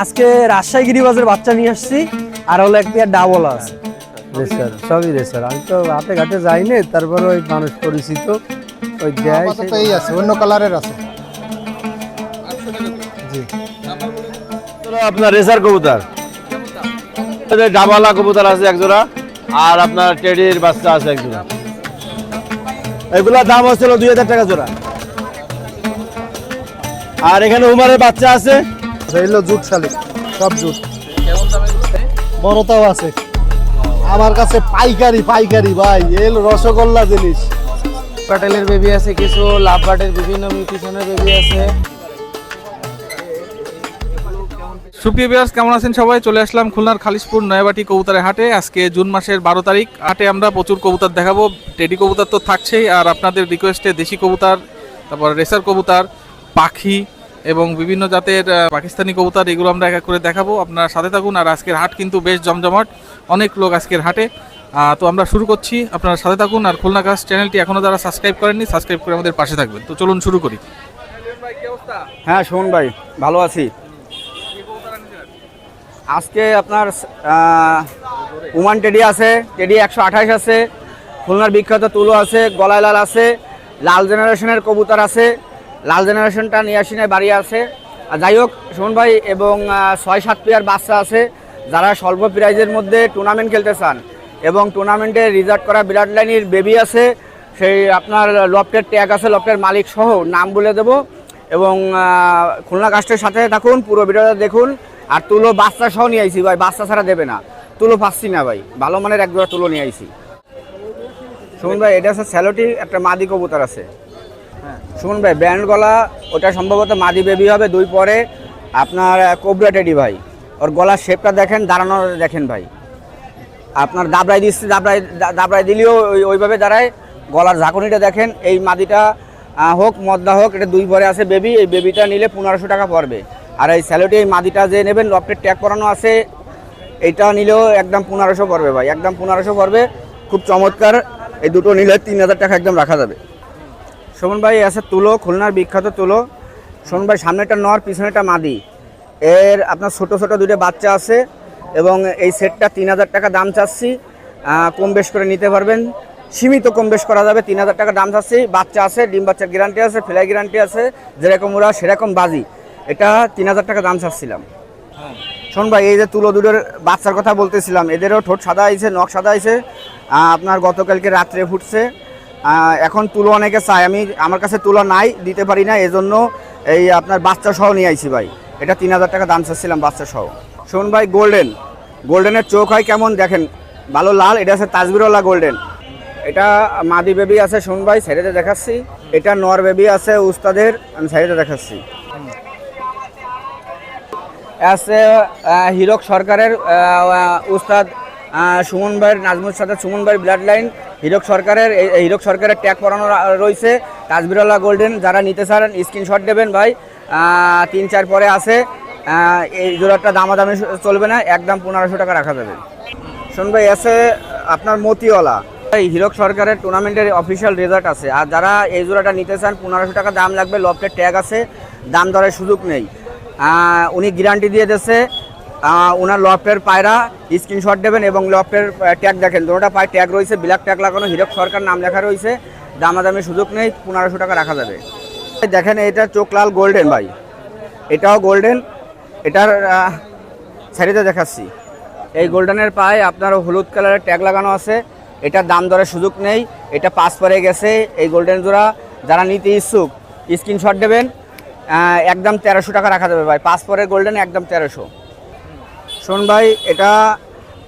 আজকে রাজশাহী গিরিবাজের বাচ্চা নিয়ে আসছি, আর হলো একটা ডাবল আছে। রেসার সবই রেসার। আমি তো হাতে ঘাটে যাইনি, তারপরে ওই মানুষ পরিচিত ওই দেয় এই আছে, অন্য কালারের আছে। জি। আপনার রেসার কবুতর, ডাবালা কবুতর আছে এক জোড়া, আর আপনার টেডির বাচ্চা আছে এক জোড়া। এগুলা দাম হচ্ছিল 2000 টাকা জোড়া। আর এখানে উমারের বাচ্চা আছে, এগুলো জুট শালিক, সব জুট। বড়টাও আছে আমার কাছে, পাইকারি পাইকারি ভাই। এল রসগোল্লা জিনিস। প্যাটেলের বেবি আছে কিছু, লাভ বার্ডের বিভিন্ন মিউটেশনের বেবি আছে। সুপ্রিয় ভিউয়ার্স, কেমন আছেন সবাই? চলে আসলাম খুলনার খালিশপুর নয়াবাটি কবুতরের হাটে। আজকে জুন মাসের 12 তারিখ। হাটে আমরা প্রচুর কবুতর দেখাবো। টেডি কবুতর তো থাকছেই, আর আপনাদের রিকোয়েস্টে দেশি কবুতর, তারপর রেসার কবুতর, পাখি এবং বিভিন্ন জাতের পাকিস্তানি কবুতর, এগুলো আমরা এক এক করে দেখাবো। আপনারা সাথে থাকুন। আর আজকের হাট কিন্তু বেশ জমজমাট, অনেক লোক আজকের হাটে। তো আমরা শুরু করছি, আপনারা সাথে থাকুন। আর খুলনা গাছ চ্যানেলটি এখনও যারা সাবস্ক্রাইব করেননি, সাবস্ক্রাইব করে আমাদের পাশে থাকবেন। তো চলুন শুরু করি। হ্যাঁ সুমন ভাই, ভালো আছি। আজকে আপনার ওমান টেডি আছে, টেডি 128 আছে, খুলনার বিখ্যাত তুলো আছে, গলায় লাল আছে, লাল জেনারেশনের কবুতর আছে। লাল জেনারেশনটা নিয়ে আসি নাই, বাড়ি আছে। আর যাই হোক সুমন ভাই, এবং 6-7 পেয়ার বাচ্চা আছে। যারা স্বল্প প্রাইজের মধ্যে টুর্নামেন্ট খেলতে চান এবং টুর্নামেন্টে রিজার্ভ করা বিরাট লাইনের বেবি আছে, সেই আপনার লফটের ট্যাগ আছে, লফটের মালিক সহ নাম বলে দেবো। এবং খুলনা কাস্টের সাথে থাকুন, পুরো ভিডিওটা দেখুন। আর তুলো বাচ্চা সহ নিয়ে আইছি ভাই, বাচ্চা ছাড়া দেবে না। তুলো পাচ্ছি না ভাই, ভালো মানের এক জোড়া তুলো নিয়ে আইছি। শুনুন ভাই, এটা আছে স্যালোটি, একটা মাদি কবুতর আছে। হ্যাঁ শুনুন ভাই, ব্যান্ড গলা, ওটা সম্ভবত মাদি বেবি হবে। 2 পরে আপনার কোবরা টেডি ভাই। ওর গলার শেপটা দেখেন, দাঁড়ানো দেখেন ভাই। আপনার দাবড়াই দিচ্ছে, দাবড়াই দিলেও ওইভাবে দাঁড়ায়। গলার ঝাঁকুনিটা দেখেন। এই মাদিটা হোক মদ্দা হোক, এটা 2 পরে আছে বেবি। এই বেবিটা নিলে 1500 টাকা পড়বে। আর এই স্যালোটি, এই মাদিটা যে নেবেন, লফটের ট্যাগ করানো আছে, এইটা নিলেও একদম 1500 পড়বে ভাই, একদম 1500 পড়বে। খুব চমৎকার। এই দুটো নিলে 3000 টাকা একদম রাখা যাবে। সুমন ভাই আছে তুলো, খুলনার বিখ্যাত তুলো। সুমন ভাই, সামনেটা নর, পিছনেটা মাদি। এর আপনার ছোট ছোট 2টা বাচ্চা আছে, এবং এই সেটটা 3000 টাকা দাম চাচ্ছি। কম বেশ করে নিতে পারবেন, সীমিত কম বেশ করা যাবে। 3000 টাকা দাম চাচ্ছি। বাচ্চা আছে, ডিম বাচ্চার গ্যারান্টি আছে, ফ্লাই গ্যারান্টি আছে, যেরকম ওরা সেরকম বাজি। এটা 3000 টাকা দাম চাচ্ছিলাম। শোন ভাই, এই যে তুলো দুটোর বাচ্চার কথা বলতেছিলাম, এদেরও ঠোঁট সাদা আইছে, নখ সাদা আইছে। আপনার গতকালকে রাত্রে ফুটছে। এখন তুলো অনেকে চায়, আমার কাছে তুলো নাই, দিতে পারি না, এজন্য এই আপনার বাচ্চা সহ নিয়ে আইছি ভাই। এটা 3000 টাকা দাম চাচ্ছিলাম বাচ্চা সহ। শোন ভাই, গোল্ডেনের চোখ হয় কেমন দেখেন, ভালো লাল। এটা আছে তাজবিরওয়ালা গোল্ডেন। এটা মাদি বেবি আছে শোন ভাই, সাইডে দেখাচ্ছি। এটা নর বেবি আছে উস্তাদের, আমি সাইডে দেখাচ্ছি। আছে হিরক সরকারের উস্তাদ সুমন ভাইয়ের, নাজমুল সাথে সুমন ভাইয়ের ব্লাড লাইন। হিরক সরকারের ট্যাগ পরানো রয়েছে, তাজবিরওয়ালা গোল্ডেন। যারা নিতে চান স্ক্রিনশট দেবেন ভাই। 3-4 পরে আছে। এই জোড়াটা দামাদামি চলবে না, একদম 1500 টাকা রাখা যাবে। শুন ভাই, আছে আপনার মতিওয়ালা। হিরক সরকারের টুর্নামেন্টের অফিসিয়াল রেজাল্ট আছে। আর যারা এই জোড়াটা নিতে চান 1500 টাকা দাম লাগবে, লফটের ট্যাগ আছে, দাম দরের সুযোগ নেই। উনি গ্যারান্টি দিয়ে দিয়েছে। ওনার লফটের পায়রা স্ক্রিনশট দেবেন এবং লফটের ট্যাগ দেখেন, দুটোটা পায়ে ট্যাগ রয়েছে, ব্ল্যাক ট্যাগ লাগানো, হিরক সরকার নাম লেখা রয়েছে। দামাদামি সুযোগ নেই, 1500 টাকা রাখা যাবে। দেখেন এটা চোখ লাল গোল্ডেন ভাই, এটাও গোল্ডেন। এটার সাইডে দেখাচ্ছি। এই গোল্ডেনের পায়ে আপনার হলুদ কালারের ট্যাগ লাগানো আছে। এটার দাম দরের সুযোগ নেই, এটা 5 পরে গেছে। এই গোল্ডেন জোড়া যারা নিতে ইচ্ছুক স্ক্রিনশট দেবেন, একদম 1300 টাকা রাখা যাবে ভাই। 5 পরের গোল্ডেন একদম 1300। শোন ভাই, এটা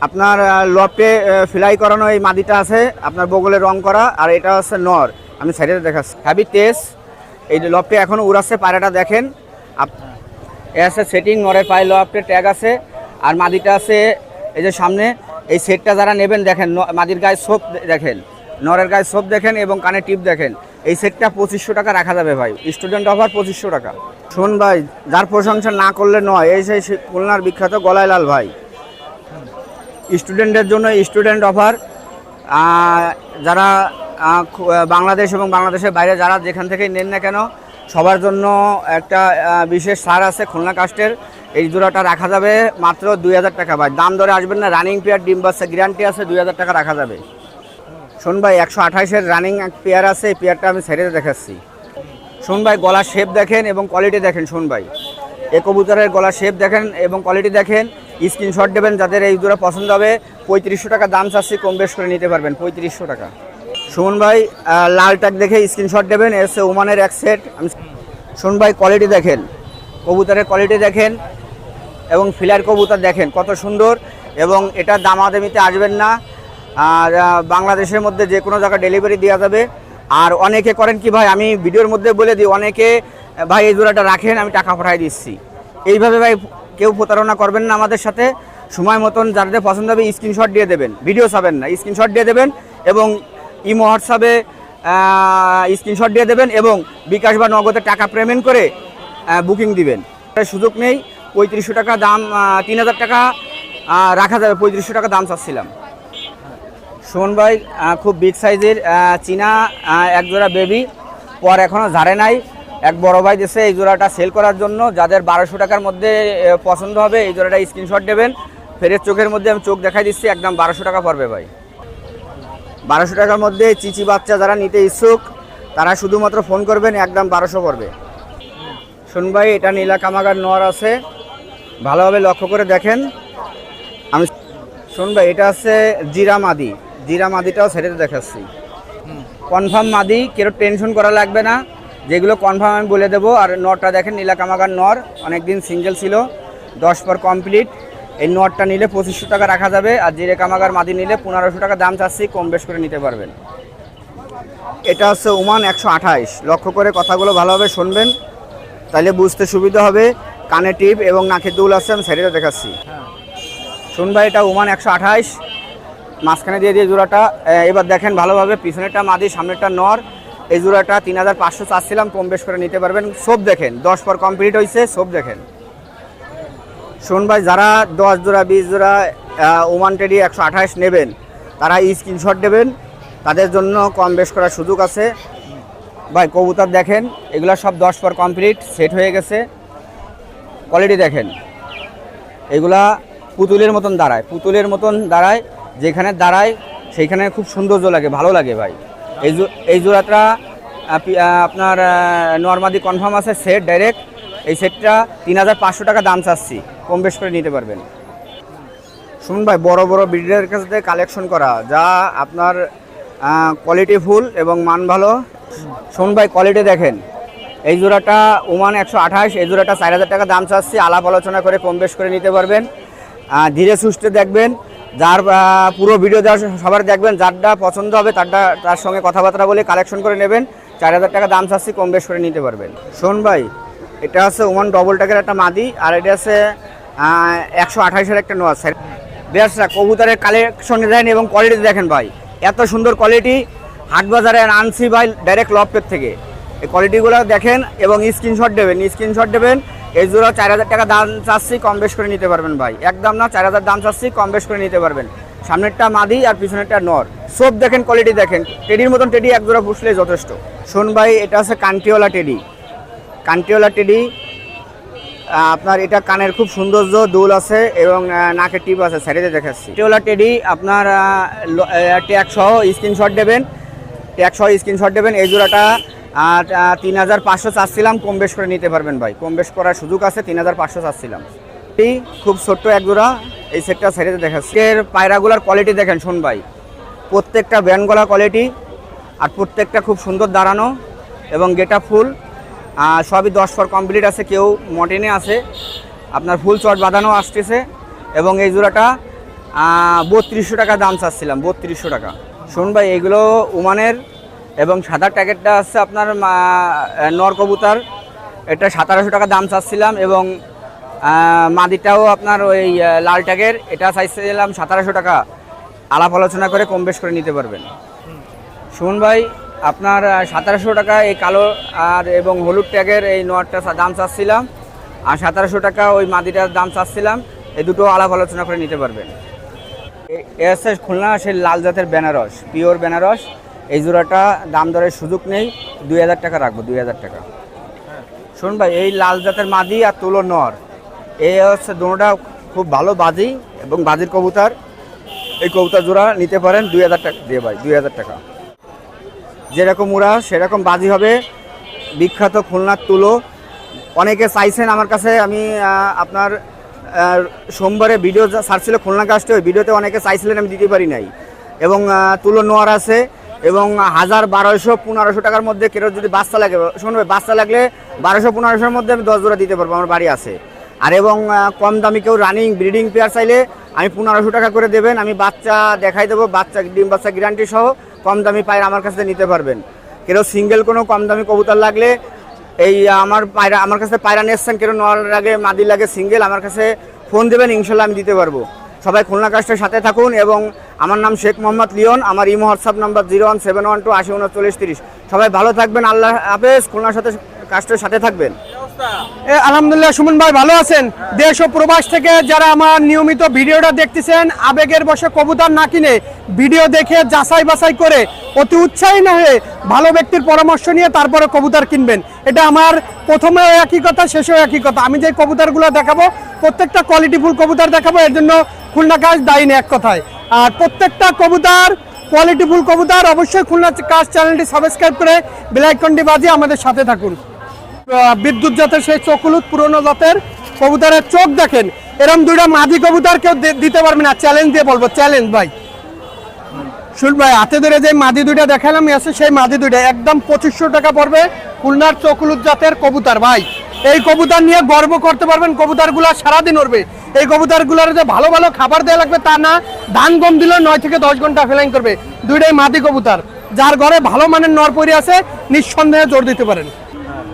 আপনার লফটে ফ্লাই করানো এই মাদিটা আছে, আপনার বগলে রং করা। আর এটা হচ্ছে নর, আমি সাইডে দেখাচ্ছি। Heavy test. এই লফটে এখনও উড়াচ্ছে, পায়রাটা দেখেন। এ আছে সেটিং, নরের পায়ে লফটের ট্যাগ আছে। আর মাদিটা আছে এই যে সামনে। এই সেটটা যারা নেবেন দেখেন, মাদির গায়ে সোপ দেখেন, নরের গায়ে সোপ দেখেন, এবং কানে টিপ দেখেন। এই সেটটা 2500 টাকা রাখা যাবে ভাই, স্টুডেন্ট অফার 2500 টাকা। শোন ভাই, যার প্রশংসা না করলে নয়, এই সেই খুলনার বিখ্যাত গলায় লাল ভাই। স্টুডেন্টদের জন্য স্টুডেন্ট অফার। যারা বাংলাদেশ এবং বাংলাদেশের বাইরে যারা যেখান থেকেই নেন না কেন, সবার জন্য একটা বিশেষ ছাড় আছে খুলনা কাস্টের। এই জোড়াটা রাখা যাবে মাত্র 2000 টাকা ভাই, দাম দরে আসবেন না। রানিং পেয়ার, ডিম বাচ্চা গ্যারান্টি আছে, 2000 টাকা রাখা যাবে। শোন ভাই 128-এর রানিং এক পেয়ার আছে, এই পেয়ারটা আমি ছেড়ে দেখাচ্ছি। শোন ভাই গলার শেপ দেখেন এবং কোয়ালিটি দেখেন। শোন ভাই এই কবুতরের গলার শেপ দেখেন এবং কোয়ালিটি দেখেন, স্ক্রিনশট দেবেন। যাদের এই জোড়া পছন্দ হবে 3500 টাকা দাম চাচ্ছি, কম বেশ করে নিতে পারবেন 3500 টাকা। শোন ভাই লাল টাক দেখে স্ক্রিনশট দেবেন, এসে ওমানের এক সেট। আমি শোন ভাই কোয়ালিটি দেখেন, কবুতরের কোয়ালিটি দেখেন এবং ফিলার কবুতর দেখেন কত সুন্দর। এবং এটা দামাদামিতে আসবেন না, আর বাংলাদেশের মধ্যে যে কোনো জায়গায় ডেলিভারি দেওয়া যাবে। আর অনেকে করেন কি ভাই, আমি ভিডিওর মধ্যে বলে দিই, অনেকে ভাই এই জোড়াটা রাখেন আমি টাকা পাঠাই দিচ্ছি। এইভাবে ভাই কেউ প্রতারণা করবেন না আমাদের সাথে। সময় মতন যাদের পছন্দ হবে স্ক্রিনশট দিয়ে দেবেন, ভিডিও চাবেন না, স্ক্রিনশট দিয়ে দেবেন এবং ইমো হোয়াটসঅ্যাপে স্ক্রিনশট দিয়ে দেবেন এবং বিকাশ বা নগদে টাকা পেমেন্ট করে বুকিং দিবেন। সুযোগ নেই। 3500 টাকা দাম, 3000 টাকা রাখা যাবে, 3500 টাকা দাম চাচ্ছিলাম। শোন ভাই খুব বিগ সাইজের চীনা এক জোড়া বেবি, পর এখনও ঝাড়ে নাই। এক বড় ভাই দিয়েছে এই জোড়াটা সেল করার জন্য। যাদের 1200 টাকার মধ্যে পছন্দ হবে এই জোড়াটা স্ক্রিনশট দেবেন। ফেরের চোখের মধ্যে আমি চোখ দেখাই দিচ্ছি, একদম 1200 টাকা পড়বে ভাই। 1200 টাকার মধ্যে চিচি বাচ্চা যারা নিতে ইচ্ছুক তারা শুধুমাত্র ফোন করবেন, একদম 1200 পড়বে। শোন ভাই এটা নীলা কামাগার নর আছে, ভালোভাবে লক্ষ্য করে দেখেন। আমি শোন ভাই এটা আছে জিরা মাদি, জিরা মাদিটাও ছেড়ে দেখাচ্ছি। কনফার্ম মাদি, কেউ টেনশন করা লাগবে না, যেগুলো কনফার্ম আমি বলে দেবো। আর নরটা দেখেন নীলা কামাগার নর, অনেকদিন সিঙ্গেল ছিল, 10 পর কমপ্লিট। এই নরটা নিলে 2500 টাকা রাখা যাবে, আর জিরে কামাগার মাদি নিলে 1500 টাকা দাম চাচ্ছি, কম বেশ করে নিতে পারবেন। এটা হচ্ছে ওমান 128। লক্ষ্য করে কথাগুলো ভালোভাবে শুনবেন, তাহলে বুঝতে সুবিধা হবে। কানে টিপ এবং নাকের দুল আছে, আমি ছেড়ে দেখাচ্ছি। শুন ভাই এটা ওমান 128, মাঝখানে দিয়ে দিয়ে জোড়াটা। এবার দেখেন ভালোভাবে, পিছনেরটা মাদি, সামনেরটা নর। এই জোড়াটা 3500 চাচ্ছিলাম, কম বেশ করে নিতে পারবেন। সব দেখেন 10 পর কমপ্লিট হয়েছে, সব দেখেন। শোন ভাই যারা 10 জোড়া 20 জোড়া ওমান টেডি 128 নেবেন তারা স্ক্রিনশট দেবেন, তাদের জন্য কম বেশ করার সুযোগ আছে। ভাই কবুতর দেখেন, এগুলো সব 10 পর কমপ্লিট সেট হয়ে গেছে। কোয়ালিটি দেখেন, এগুলা পুতুলের মতন দাঁড়ায়, পুতুলের মতন দাঁড়ায়, যেখানে দাঁড়ায় সেইখানে খুব সৌন্দর্য লাগে, ভালো লাগে ভাই। এই জোড়াটা আপনার নর্মাদি কনফার্ম আছে, সেট ডাইরেক্ট। এই সেটটা 3500 টাকা দাম চাচ্ছি, কম বেশ করে নিতে পারবেন। শুনুন ভাই বড় বড় ব্রিডের কাছ থেকে কালেকশন করা, যা আপনার কোয়ালিটি ফুল এবং মান ভালো। শুনুন ভাই কোয়ালিটি দেখেন, এই জোড়াটা ওমান 128, এই জোড়াটা 4000 টাকা দাম চাচ্ছি, আলাপ আলোচনা করে কম বেশ করে নিতে পারবেন। ধীরে সুস্থে দেখবেন, যার পুরো ভিডিও দেওয়ার সবার দেখবেন, যারটা পছন্দ হবে তার সঙ্গে কথাবার্তা বলে কালেকশন করে নেবেন। 4000 টাকা দাম চাচ্ছি, কম বেশ করে নিতে পারবেন। শোন ভাই এটা আছে ওমান ডবল টাকের একটা মাদি, আর এটা আছে 128-এর একটা নোয়া। বেশরা কবুতরের কালেকশন দেন এবং কোয়ালিটি দেখেন ভাই, এত সুন্দর কোয়ালিটি। হাট বাজারে আনছি ভাই ডাইরেক্ট লফটের থেকে। এই কোয়ালিটিগুলো দেখেন এবং স্ক্রিনশট দেবেন, স্ক্রিনশট দেবেন। এই জোড়া 4000 টাকা দাম চাচ্ছি, কম বেশ করে নিতে পারবেন ভাই, একদম না 4000 দাম চাচ্ছি, কম বেশ করে নিতে পারবেন। সামনেরটা মাদি আর পিছনেরটা নর, সব দেখেন কোয়ালিটি দেখেন। টেডির মতন টেডি এক জোড়া পুষলে যথেষ্ট। শোন ভাই এটা আছে কান্টিওয়ালা টেডি, কান্টিওয়ালা টেডি আপনার এটা কানের খুব সৌন্দর্য, দুল আছে এবং নাকের টিপ আছে, সাইডে দেখাচ্ছি। কান্টিওয়ালা টেডি আপনার ট্যাগ সহ স্ক্রিনশট দেবেন, ট্যাগ সহ স্ক্রিনশট দেবেন। এই জোড়াটা 3500 চাচ্ছিলাম, কম বেশ করে নিতে পারবেন ভাই, কম বেশ করার সুযোগ আছে। 3500 চাচ্ছিলাম। খুব ছোট্ট এক জোড়া, এই সেটটা সাইডে দেখাচ্ছি। এর পায়রাগুলার কোয়ালিটি দেখেন শোন ভাই, প্রত্যেকটা ব্যান্ড গলা কোয়ালিটি, আর প্রত্যেকটা খুব সুন্দর দাঁড়ানো এবং গেটা ফুল। সবই 10 পর কমপ্লিট আছে, কেউ মটেনে আছে, আপনার ফুল চট বাঁধানো আসতেছে। এবং এই জোড়াটা 3200 টাকা দাম চাচ্ছিলাম, 3200 টাকা। শুন ভাই এগুলো ওমানের এবং সাদা ট্যাগেরটা আছে আপনার নর কবুতর, এটা 1700 টাকা দাম চাচ্ছিলাম। এবং মাদিটাও আপনার ওই লাল ট্যাগের, এটা চাইছিলাম 1700 টাকা, আলাপ আলোচনা করে কম বেশ করে নিতে পারবেন। শুন ভাই আপনার 1700 টাকা এই কালো আর এবং হলুদ ট্যাগের এই নোয়ারটা দাম চাচ্ছিলাম, আর 1700 টাকা ওই মাদিটার দাম চাচ্ছিলাম। এই দুটো আলাপ আলোচনা করে নিতে পারবেন। এ আছে খুলনা সেই লাল জাতের বেনারস, পিওর বেনারস। এই জোড়াটা দাম দরের সুযোগ নেই, 2000 টাকা রাখবো, 2000 টাকা। শুনুন ভাই, এই লাল জাতের মাদি আর তুলো নর, এই হচ্ছে দুটোটা খুব ভালো বাজি এবং বাজির কবুতর। এই কবুতর জোড়া নিতে পারেন 2000 টাকা দিয়ে ভাই, 2000 টাকা। যেরকম উড়া সেরকম বাজি হবে, বিখ্যাত খুলনার তুলো। অনেকে চাইছেন আমার কাছে, আমি আপনার সোমবারে ভিডিও ছাড়ছিল খুলনা কাস্টে, ওই ভিডিওতে অনেকে চাইছিলেন, আমি দিতে পারি নাই। এবং তুলো নোয়ার আছে এবং 1000, 1200, 1500 টাকার মধ্যে কেউ যদি বাচ্চা লাগে, শুনবে বাচ্চা লাগলে 1200-1500-র মধ্যে আমি 10 জোড়া দিতে পারবো, আমার বাড়ি আছে। আর এবং কম দামি কেউ রানিং ব্রিডিং পেয়ার চাইলে আমি 1500 টাকা করে দেবেন, আমি বাচ্চা দেখাই দেবো, বাচ্চা ডিম বাচ্চা গ্যারান্টি সহ কম দামি পায়রা আমার কাছে নিতে পারবেন। কেউ সিঙ্গেল কোনো কম দামি কবুতর লাগলে এই আমার কাছে পায়রা নিয়েছেন, কেউ নেওয়ার আগে মাদি লাগে সিঙ্গেল, আমার কাছে ফোন দেবেন, ইনশাল্লাহ আমি দিতে পারবো। সবাই খুলনা কাস্টের সাথে থাকুন এবং আমার নাম শেখ মোহাম্মদ লিওন, আমার ইমো হোয়াটসঅ্যাপ নাম্বার 017112 803930। সবাই ভালো থাকবেন, আল্লাহ হাফেজ। খুলনার সাথে কাস্টের সাথে থাকবেন। আলহামদুলিল্লাহ, সুমন ভাই ভালো আছেন? দেশ ও প্রবাস থেকে যারা আমার নিয়মিত ভিডিওটা দেখতেছেন, আবেগের বশে কবুতর না কিনে ভিডিও দেখে যাচাই বাছাই করে অতি উৎসাহী না হয়ে ভালো ব্যক্তির পরামর্শ নিয়ে তারপরে কবুতর কিনবেন। এটা আমার প্রথমেও একই কথা, শেষেও একই কথা। আমি যে কবুতরগুলো দেখাবো প্রত্যেকটা কোয়ালিটিফুল কবুতর দেখাবো, এর জন্য খুলনা কাস্ট দায়ী নেই এক কথায়। আর প্রত্যেকটা কবুতর কোয়ালিটিফুল কবুতর, অবশ্যই খুলনা কাস্ট চ্যানেলটি সাবস্ক্রাইব করে বেল আইকনটি বাজিয়ে আমাদের সাথে থাকুন। বিদ্যুৎ জাতের সেই চকুলুত পুরনো জাতের কবুতরের চোখ দেখেন, এরকম দুইটা মাদি কবুতর কেউ দিতে পারবে না, চ্যালেঞ্জ দিয়ে বলবো, চ্যালেঞ্জ ভাই। শুন ভাই, হাতে ধরে যে মাদি দুইটা দেখালাম আছে, সেই মাদি দুইটা একদম 2500 টাকা পড়বে। খুলনার চকুলুত জাতের কবুতর ভাই, এই কবুতর নিয়ে গর্ব করতে পারবেন। কবুতরগুলো সারাদিন উড়বে। এই কবুতরগুলোর যে ভালো ভালো খাবার দেওয়া লাগবে তা না, ধান গম দিলে 9 থেকে 10 ঘন্টা ফ্লাইং করবে। দুইটাই মাদি কবুতর, যার ঘরে ভালো মানের নর পরি আছে নিঃসন্দেহে জোর দিতে পারেন।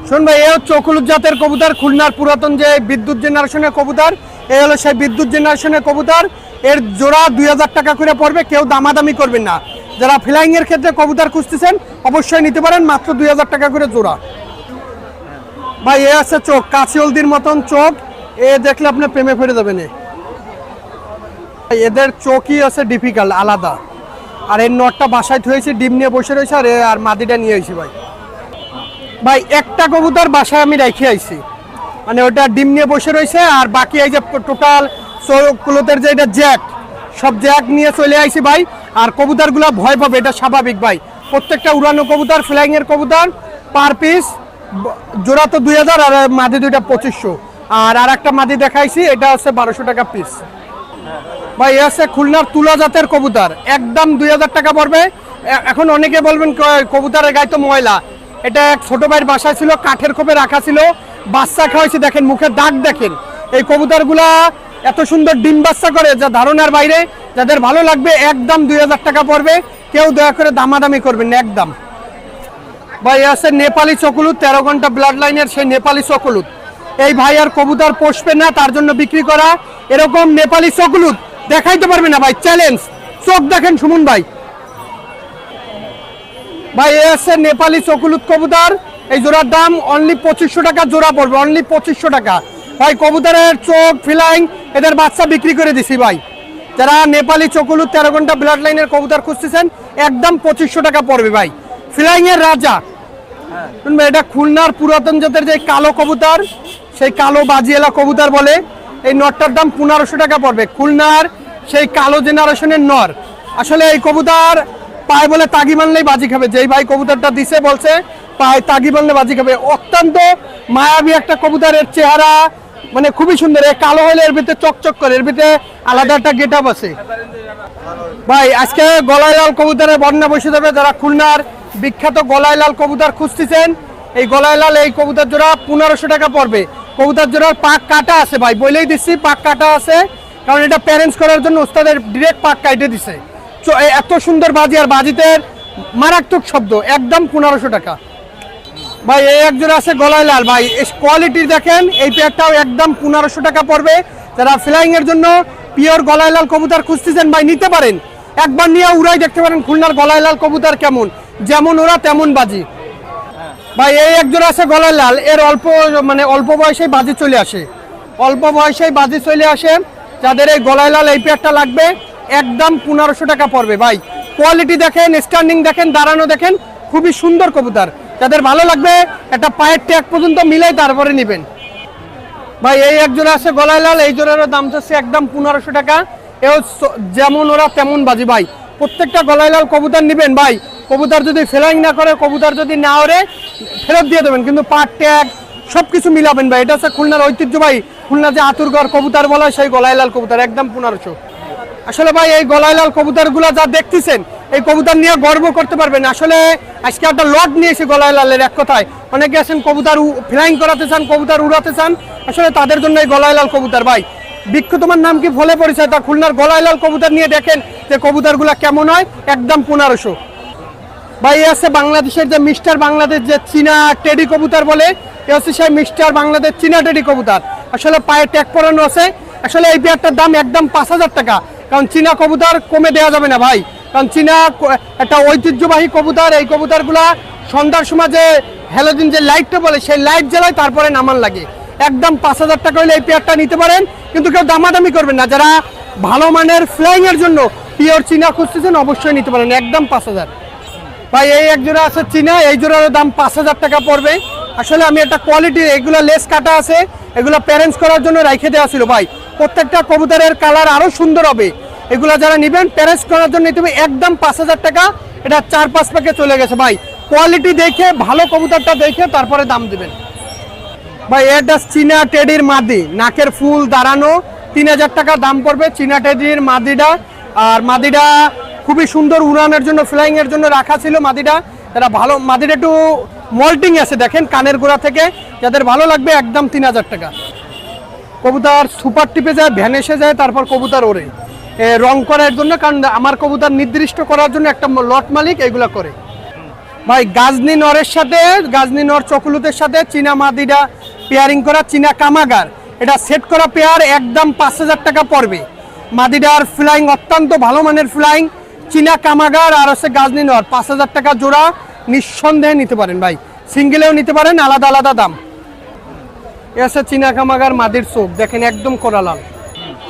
শুন ভাই, এই হচ্ছে চকুলুত জাতের কবুতর, খুলনার পুরাতন যে বিদ্যুৎ জেনারেশনের কবুতর, এই হলো সেই বিদ্যুৎ জেনারেশনের কবুতর। এর জোড়া 2000 টাকা করে পড়বে, কেউ দামাদামি করবেন না। যারা ফ্লাইং এর ক্ষেত্রে কবুতর খুঁজতেছেন অবশ্যই নিতে পারেন, মাত্র 2000 টাকা করে জোড়া। ভাই এ আছে চোখ, কাছি হলদির মতন চোখ, এ দেখলে আপনি প্রেমে ফেরে যাবেন। এদের চোখই আছে ডিফিকাল্ট, আলাদা। আর এর নটটা বাসায় থুয়েছি, ডিম নিয়ে বসে রয়েছে, আর মাদিটা নিয়ে আইছি ভাই। ভাই একটা কবুতর বাসায় আমি রেখে আইছি, মানে ওটা ডিম নিয়ে বসে রয়েছে, আর বাকি এই যে টোটাল চকুলতের যে এটা জ্যাক, সব জ্যাক নিয়ে চলে আইছি ভাই। আর কবুতরগুলো ভয় পাবে, এটা স্বাভাবিক ভাই। প্রত্যেকটা উড়ানো কবুতর, ফ্লাইং এর কবুতর, পার পিস জোড়া তো 2000, আর মাদি দুইটা 2500। আর একটা মাদি দেখাইছি, এটা হচ্ছে 1200 টাকা পিস ভাই। এ আছে খুলনার তুলা জাতের কবুতর, একদম 2000 টাকা পড়বে। এখন অনেকে বলবেন কবুতরের গায়ে তো ময়লা, এটা এক ছোট ভাইয়ের বাসায় ছিল, কাঠের খোপে রাখা ছিল, বাচ্চা খাওয়াইছে, দেখেন মুখের দাগ দেখেন। এই কবুতরগুলা এত সুন্দর ডিম বাচ্চা করে যা ধারণার বাইরে। যাদের ভালো লাগবে একদম 2000 টাকা পড়বে, কেউ দয়া করে দামাদামি করবেন না একদম ভাই। আছে নেপালি চকুলুত, 13 ঘন্টা ব্লাড লাইনের সেই নেপালি চকুলুত। এই ভাই আর কবুতর পোষবে না, তার জন্য বিক্রি করা। এরকম নেপালি চকুলুত দেখাইতে পারবে না ভাই, চ্যালেঞ্জ। চোখ দেখেন সুমন ভাই। ভাই এ আছে নেপালি চকুলুত কবুতর, এই জোড়ার দাম অনলি 2500 টাকা জোড়া পড়বে, অনলি 2500 টাকা ভাই। কবুতরের চোখ, ফ্লাইং, এদের বাচ্চা বিক্রি করে দিছি ভাই। যারা নেপালি চকুলুত 13 ঘন্টা ব্লাড লাইনের কবুতর খুঁজতেছেন একদম 2500 টাকা পড়বে ভাই। ফ্লাইং এর রাজা, এটা খুলনার পুরাতন জাতের যে কালো কবুতর, সেই কালো বাজিয়েলা কবুতর বলে। এই নরটার দাম 1500 টাকা পড়বে। খুলনার সেই কালো জেনারেশনের নর। আসলে এই কবুতর পায় বলে তাগি মানলেই বাজি খাবে। যেই ভাই কবুতরটা দিছে বলছে পায় তাগি মানলে বাজি খাবে। অত্যন্ত মায়াবী একটা কবুতরের চেহারা, মানে খুবই সুন্দর। এই কালো হলে এর ভিতরে চকচক করে, এর ভিতরে আলাদা একটা গেট আপ আছে ভাই। আজকে গলায় লাল কবুতরের বন্যা বসে যাবে। যারা খুলনার বিখ্যাত গলায় লাল কবুতর খুঁজতেছেন, এই গলায় লাল এই কবুতর জোড়া 1500 টাকা পড়বে। কবুতর জোড়ার পাক কাটা আছে ভাই, বলেই দিচ্ছি পাক কাটা আছে, কারণ এটা প্যারেন্টস করার জন্য ওস্তাদের ডিরেক্ট পাক কাটে দিছে। এত সুন্দর বাজি, আর বাজিতে মারাত্মক শব্দ, একদম 1500 টাকা ভাই। এই এক জোড়া আছে গলায় লাল ভাই, কোয়ালিটি দেখেন। এই পেয়ারটাও একদম 1500 টাকা পড়বে। যারা ফ্লাইং এর জন্য পিওর গলায় লাল কবুতর খুঁজতেছেন ভাই, নিতে পারেন। একবার নিয়ে উড়াই দেখতে পারেন খুলনার গলায় লাল কবুতর কেমন, যেমন ওরা তেমন বাজি ভাই। এই এক জোড়া আছে গলায় লাল, এর অল্প বয়সেই বাজি চলে আসে, অল্প বয়সেই বাজি চলে আসে। যাদের এই গলায় লাল এই পেয়ারটা লাগবে একদম 1500 টাকা পড়বে ভাই। কোয়ালিটি দেখেন, স্ট্যান্ডিং দেখেন, দাঁড়ানো দেখেন, খুবই সুন্দর কবুতর। যাদের ভালো লাগবে একটা পায়ের ট্যাগ পর্যন্ত মিলাই তারপরে নেবেন ভাই। এই এক জোড়া আছে গলায় লাল, এই জোড়ারও দাম চাচ্ছে একদম 1500 টাকা। এও যেমন ওরা তেমন বাজি ভাই। প্রত্যেকটা গলায় লাল কবুতর নেবেন ভাই, কবুতর যদি ফ্লাইং না করে, কবুতর যদি না ওড়ে ফেরত দিয়ে দেবেন, কিন্তু পাট ট্যাগ সব কিছু মিলাবেন ভাই। এটা হচ্ছে খুলনার ঐতিহ্য ভাই, খুলনা যে আতুরগড় কবুতর বলা হয় সেই গলায় লাল কবুতর একদম 1500। আসলে ভাই এই গলায় লাল কবুতরগুলো যা দেখতেছেন এই কবুতর নিয়ে গর্ব করতে পারবেন। আসলে আজকে একটা লট নিয়েছি গলায় লালের, এক কথায় অনেকে আছেন কবুতর ফ্লাইং করাতে চান, কবুতর উড়াতে চান, আসলে তাদের জন্য এই গলায় লাল কবুতর ভাই। বিক্ষু তোমার নাম কি ফলে পরিচয়, তা খুলনার গলায় লাল কবুতর নিয়ে দেখেন যে কবুতরগুলো কেমন হয়, একদম 1500 ভাই। এ আছে বাংলাদেশের যে মিস্টার বাংলাদেশ যে চীনা টেডি কবুতর বলে, এ হচ্ছে সেই মিস্টার বাংলাদেশ চীনা টেডি কবুতর। আসলে পায়ে ট্যাগ পরানো আছে। আসলে এই পেয়ারটার দাম একদম 5000 টাকা, কারণ চীনা কবুতর কমে দেওয়া যাবে না ভাই, কারণ চীনা একটা ঐতিহ্যবাহী কবুতর। এই কবুতরগুলা সন্ধ্যার সময় যে হ্যালোজিন যে লাইটটা বলে সেই লাইট জ্বালায় তারপরে নামান লাগে। একদম 5000 টাকা হলে এই পেয়ারটা নিতে পারেন, কিন্তু কেউ দামাদামি করবেন না। যারা ভালো মানের ফ্লাইং এর জন্য পিওর চীনা খুঁজতেছেন অবশ্যই নিতে পারেন, একদম 5000 ভাই। এই এক জোড়া আছে চীনা, এই জোড়ার দাম 5000 টাকা পড়বে। আসলে আমি একটা কোয়ালিটি, এগুলো লেস কাটা আছে, এগুলো প্যারেন্টস করার জন্য রেখে দেওয়া ছিল ভাই। প্রত্যেকটা কবুতরের কালার আরো সুন্দর হবে। এগুলো যারা নেবেন প্যারেন্টস করার জন্য নিতে হবে, একদম 5000 টাকা। এটা 4-5 প্যাকে চলে গেছে ভাই। কোয়ালিটি দেখে, ভালো কবুতরটা দেখে তারপরে দাম দিবেন ভাই। এটা চীনা টেডির মাদি, নাকের ফুল দাঁড়ানো, 3000 টাকা দাম পড়বে চীনা টেডির মাদিটা। আর মাদিটা খুবই সুন্দর, উড়ানোর জন্য ফ্লাইং এর জন্য রাখা ছিল মাদিটা। এটা ভালো মাদিটা, একটু মল্টিং আছে দেখেন কানের গোড়া থেকে, যাদের ভালো লাগবে একদম 3000 টাকা। কবুতর সুপার টিপে যায়, ভ্যানেসে যায়, তারপর কবুতর ওড়ে রং করার জন্য, কারণ আমার কবুতর নির্দিষ্ট করার জন্য একটা লট মালিক এগুলো করে ভাই। গাজনি নরের সাথে, গাজনি নর চকুলুতের সাথে চীনা মাদিটা পেয়ারিং করা চীনা কামাগার, এটা সেট করা পেয়ার একদম 5000 টাকা পড়বে। মাদিটার ফ্লাইং অত্যন্ত ভালো মানের ফ্লাইং, চীনা কামাগার আর হচ্ছে গাজনি নর, 5000 টাকা জোড়া নিঃসন্দেহে নিতে পারেন ভাই। সিঙ্গেলেও নিতে পারেন, আলাদা আলাদা দাম। এ আছে চীনা কামাগার মাদির চোখ দেখেন একদম কোরালাল।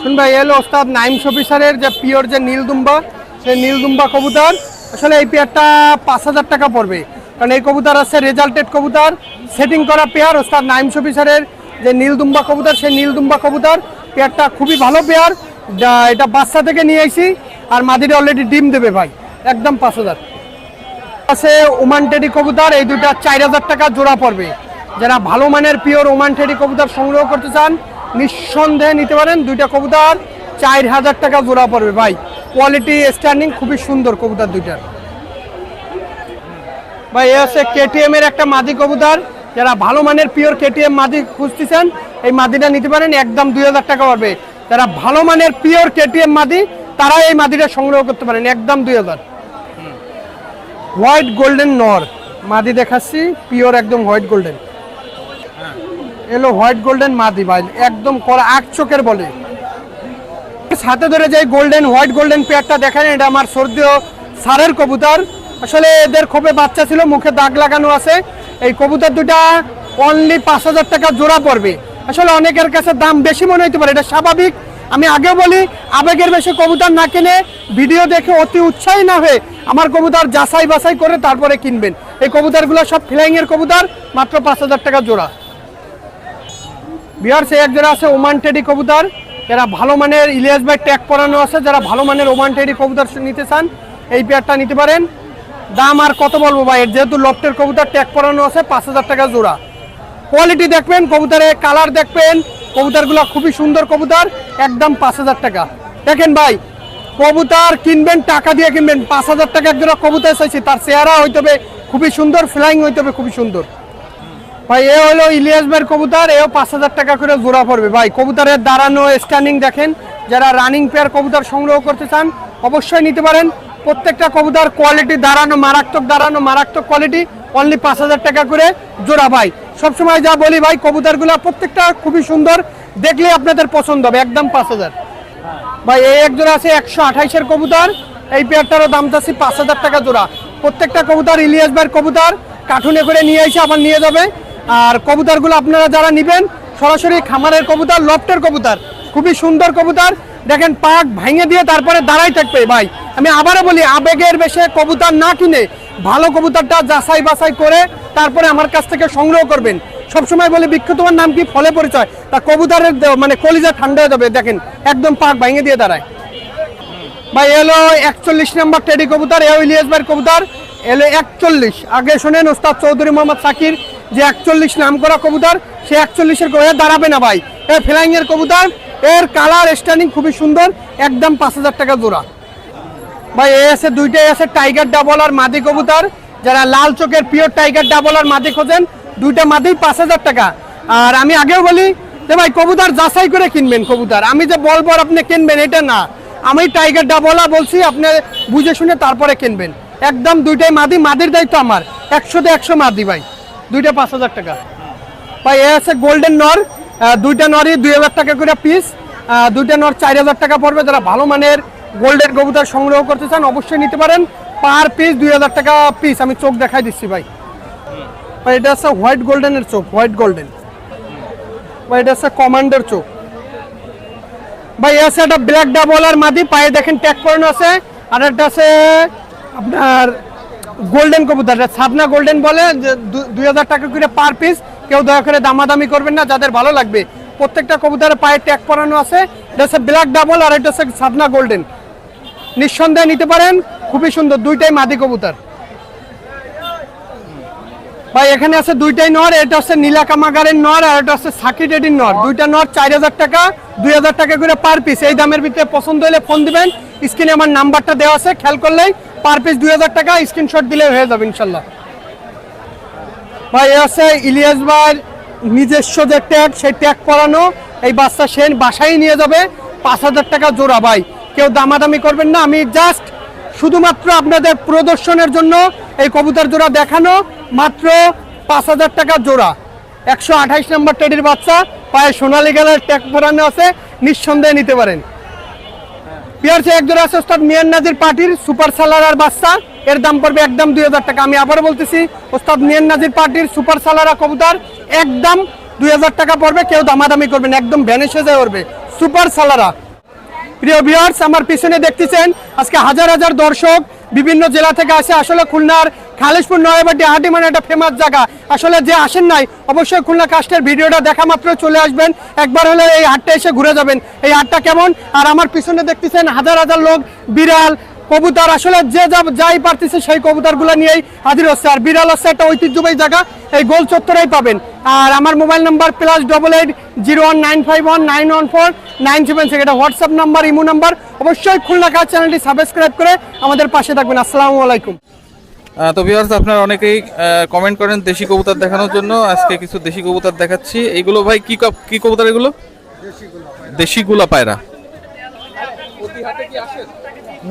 শুন ভাই, এলো ওস্তাদ নাইম শফিসারের যে পিওর যে নীলদুম্বা, সেই নীলদুম্বা কবুতর। আসলে এই পেয়ারটা 5000 টাকা পড়বে, কারণ এই কবুতর আছে রেজাল্টেড কবুতর, সেটিং করা পেয়ার। ওস্তাদ নাইম শফিসারের যে নীলদুম্বা কবুতর, সেই নীলদুম্বা কবুতর পেয়ারটা খুবই ভালো পেয়ার। এটা বাচ্চা থেকে নিয়ে আইছি, আর মাদিটা অলরেডি ডিম দেবে ভাই, একদম 5000 আছে। ওমান টেডি কবুতর, এই দুটা 4000 টাকা জোড়া পড়বে। যারা ভালো মানের পিওর ওমান টেডি কবুতর সংগ্রহ করতে চান নিঃসন্দেহে নিতে পারেন। দুইটা কবুতর 4000 টাকা জোড়া পড়বে ভাই। কোয়ালিটি স্ট্যান্ডিং খুবই সুন্দর কবুতর দুইটার ভাই। এ আছে কেটিএম এর একটা মাদি কবুতর। যারা ভালো মানের পিওর কেটিএম মাদি খুঁজতেছেন এই মাদিটা নিতে পারেন, একদম 2000 টাকা পড়বে। যারা ভালো মানের পিওর কেটিএম মাদি তারা এই মাদিটা সংগ্রহ করতে পারেন, একদম 2000। হোয়াইট গোল্ডেন নর মাদি দেখাচ্ছি, পিওর একদম হোয়াইট গোল্ডেন। এলো হোয়াইট গোল্ডেন মাদি ভাই, একদম কড়া আট চোখের বলে। হাতে ধরে যে গোল্ডেন হোয়াইট গোল্ডেন পেয়ারটা দেখেন, এটা আমার সর্দীয় সারের কবুতর। আসলে এদের খোপে বাচ্চা ছিল, মুখে দাগ লাগানো আছে। এই কবুতর দুটা অনলি 5000 টাকা জোড়া পড়বে। আসলে অনেকের কাছে দাম বেশি মনে হতে পারে, এটা স্বাভাবিক। আমি আগেও বলি, আবেগের বেশি কবুতর না কিনে ভিডিও দেখে অতি উৎসাহী না হয়ে আমার কবুতর যাচাই বাছাই করে তারপরে কিনবেন। এই কবুতরগুলো সব ফ্লাইং এর কবুতর, মাত্র 5000 টাকা জোড়া। বিহার সে এক জোড়া আছে ওমান টেডি কবুতর। যারা ভালো মানের ইলিয়াস ভাই ট্যাগ পরানো আছে, যারা ভালো মানের ওমান টেডি কবুতর নিতে চান এই পেয়ারটা নিতে পারেন। দাম আর কত বলবো ভাই, যেহেতু লফটের কবুতর ট্যাগ পরানো আছে, 5000 টাকা জোড়া। কোয়ালিটি দেখবেন, কবুতরের কালার দেখবেন, কবুতরগুলো খুবই সুন্দর কবুতর, একদম 5000 টাকা। দেখেন ভাই, কবুতর কিনবেন টাকা দিয়ে কিনবেন, 5000 টাকা এক জোড়া কবুতর চাইছি, তার চেহারা হইতে হবে খুবই সুন্দর, ফ্লাইং হইতে হবে খুবই সুন্দর ভাই। এ হলো ইলিয়াস ভাইয়ের কবুতর, এও 5000 টাকা করে জোড়া পড়বে ভাই। কবুতরের দাঁড়ানো স্ট্যান্ডিং দেখেন। যারা রানিং পেয়ার কবুতর সংগ্রহ করতে চান অবশ্যই নিতে পারেন। প্রত্যেকটা কবুতর কোয়ালিটি দাঁড়ানো, মারাত্মক কোয়ালিটি, অনলি 5000 টাকা করে জোড়া ভাই। সবসময় যা বলি ভাই, কবুতরগুলো প্রত্যেকটা খুবই সুন্দর, দেখলে আপনাদের পছন্দ হবে, একদম 5000 ভাই। এই এক জোড়া আছে 128-এর কবুতর, এই পেয়ারটারও দাম চাচ্ছি 5000 টাকা জোড়া। প্রত্যেকটা কবুতর ইলিয়াস ভাইয়ের কবুতর, কার্টুনে করে নিয়ে এসে আবার নিয়ে যাবে। আর কবুতরগুলো আপনারা যারা নেবেন সরাসরি খামারের কবুতর, লফটের কবুতর, খুবই সুন্দর কবুতর। দেখেন পাক ভাঙে দিয়ে তারপরে দাঁড়াই থাকবে ভাই। আমি আবারও বলি, আবেগের বেশে কবুতর না কিনে ভালো কবুতরটা যাচাই বাছাই করে তারপরে আমার কাছ থেকে সংগ্রহ করবেন। সবসময় বলি বৃক্ষ তোমার নাম কি, ফলে পরিচয়। তা কবুতরের মানে কলিজা ঠান্ডা হয়ে যাবে, দেখেন একদম পাক ভেঙে দিয়ে দাঁড়ায় ভাই। এলো 41 নম্বর টেডি কবুতর, এ ইলিয়াস ভাইয়ের কবুতর, এলো 41। আগে শোনেন ওস্তাদ চৌধুরী মোহাম্মদ সাকির যে 41 নাম করা কবুতর, সে 41-এর করে দাঁড়াবে না ভাই। এ ফ্লাইং এর কবুতর, এর কালার স্ট্যান্ডিং খুবই সুন্দর, একদম 5000 টাকা জোড়া ভাই। এ আছে দুইটাই আছে টাইগার ডাবল আর মাদি কবুতর। যারা লাল চোখের পিওর টাইগার ডাবল আর মাদি খোঁজেন, দুইটা মাদি 5000 টাকা। আর আমি আগেও বলি যে ভাই কবুতর যাচাই করে কিনবেন কবুতর। আমি যে বলবো আর আপনি কিনবেন এটা না, আমি টাইগার ডাবল বলছি, আপনি বুঝে শুনে তারপরে কিনবেন। একদম দুইটাই মাদি, মাদির দায়িত্ব আমার, 100-তে 100 মাদি ভাই, দুইটা 5000 টাকা ভাই। এ আছে গোল্ডেন নর, দুইটা নরই 2000 টাকা করে পিস, দুইটা নর 4000 টাকা পড়বে। যারা ভালো মানের গোল্ডেন কবুতর সংগ্রহ করতে চান অবশ্যই নিতে পারেন, পার পিস 2000 টাকা পিস। আমি চোখ দেখাই দিচ্ছি ভাই। ভাই এটা আছে হোয়াইট গোল্ডেনের চোখ, হোয়াইট গোল্ডেন ভাই। এটা আছে কমান্ডার চোখ ভাই। এ আছে একটা ব্ল্যাক ডাবল আর মাদি, পায়ে দেখেন ট্যাগ করানো আছে। আর একটা আছে আপনার গোল্ডেন কবুতর, সাদনা গোল্ডেন বলে, 2000 টাকা করে পার পিস। কেউ দয়া করে দামাদামি করবেন না, যাদের ভালো লাগবে। প্রত্যেকটা কবুতরের পায়ে ট্যাগ করানো আছে। এটা হচ্ছে ব্ল্যাক ডাবল আর এটা হচ্ছে সাদনা গোল্ডেন, নিঃসন্দেহে নিতে পারেন, খুবই সুন্দর, দুইটাই মাদি কবুতর ভাই। এখানে আছে দুইটাই নর, এটা হচ্ছে নীলা কামাগারের নর আর এটা হচ্ছে সাকির রেডির নর। দুইটা নর 4000 টাকা, 2000 টাকা করে পার পিস। এই দামের ভিতরে পছন্দ হলে ফোন দিবেন, স্ক্রিনে আমার নাম্বারটা দেওয়া আছে, খেয়াল করলেই পার পিস 2000 টাকা, স্ক্রিনশট দিলে হয়ে যাবে ইনশাল্লাহ ভাই। এ আছে ইলিয়াস ভাইয়ের নিজস্ব যে ট্যাগ, সেই ট্যাগ করানো। এই বাচ্চা সে বাসায় নিয়ে যাবে, 5000 টাকা জোড়া ভাই। কেউ দামাদামি করবেন না, আমি জাস্ট শুধুমাত্র আপনাদের প্রদর্শনের জন্য এই কবুতর জোড়া দেখানো, মাত্র 5000 টাকা জোড়া। 128 নম্বর টেডির বাচ্চা, পায়ে সোনালী কালার ট্যাগ করানো আছে, নিঃসন্দেহে নিতে পারেন। পিয়ারছে এক জোড়া আছে ওস্তাদ মিয়ান নাজির পার্টির সুপার সালারার বাচ্চা, এর দাম পড়বে একদম 2000 টাকা। আমি আবার বলতেছি, ওস্তাদ মিয়ান নাজির পার্টির সুপার সালারা কবুতর একদম 2000 টাকা পড়বে, কেউ দামাদামি করবেন, একদম ভ্যানিশ হয়ে যায় পড়বে সুপার সালারা। প্রিয় ভিউয়ার্স, আমার পিছনে দেখতেছেন আজকে হাজার হাজার দর্শক বিভিন্ন জেলা থেকে আসে। আসলে খুলনার খালিশপুর নয়াবাটি হাটি মানে একটা ফেমাস জায়গা। আসলে যে আসেন নাই, অবশ্যই খুলনা কাস্টের ভিডিওটা দেখা মাত্র চলে আসবেন, একবার হলে এই হাটটা এসে ঘুরে যাবেন। এই হাটটা কেমন, আর আমার পিছনে দেখতেছেন হাজার হাজার লোক, বিড়াল কবুতর, আসলে যে যাই পারতেছে সেই কবুতরগুলো নিয়েই হাজির হচ্ছে। আর বিড়াল হচ্ছে একটা ঐতিহ্যবাহী জায়গা, এই গোল চত্বরেই পাবেন। আর আমার মোবাইল নাম্বার +88 01951 914 976, এটা হোয়াটসঅ্যাপ নাম্বার, ইমো নাম্বার। অবশ্যই খুলনা কাজ চ্যানেলটি সাবস্ক্রাইব করে আমাদের পাশে থাকবেন। আসসালামু আলাইকুম। তো ভিউয়ার্স, আপনারা অনেকেই কমেন্ট করেন দেশি কবুতর দেখানোর জন্য। আজকে কিছু দেশি কবুতর দেখাচ্ছি। এইগুলো ভাই কি কবুতর এগুলো? দেশি গুলা পায়রা।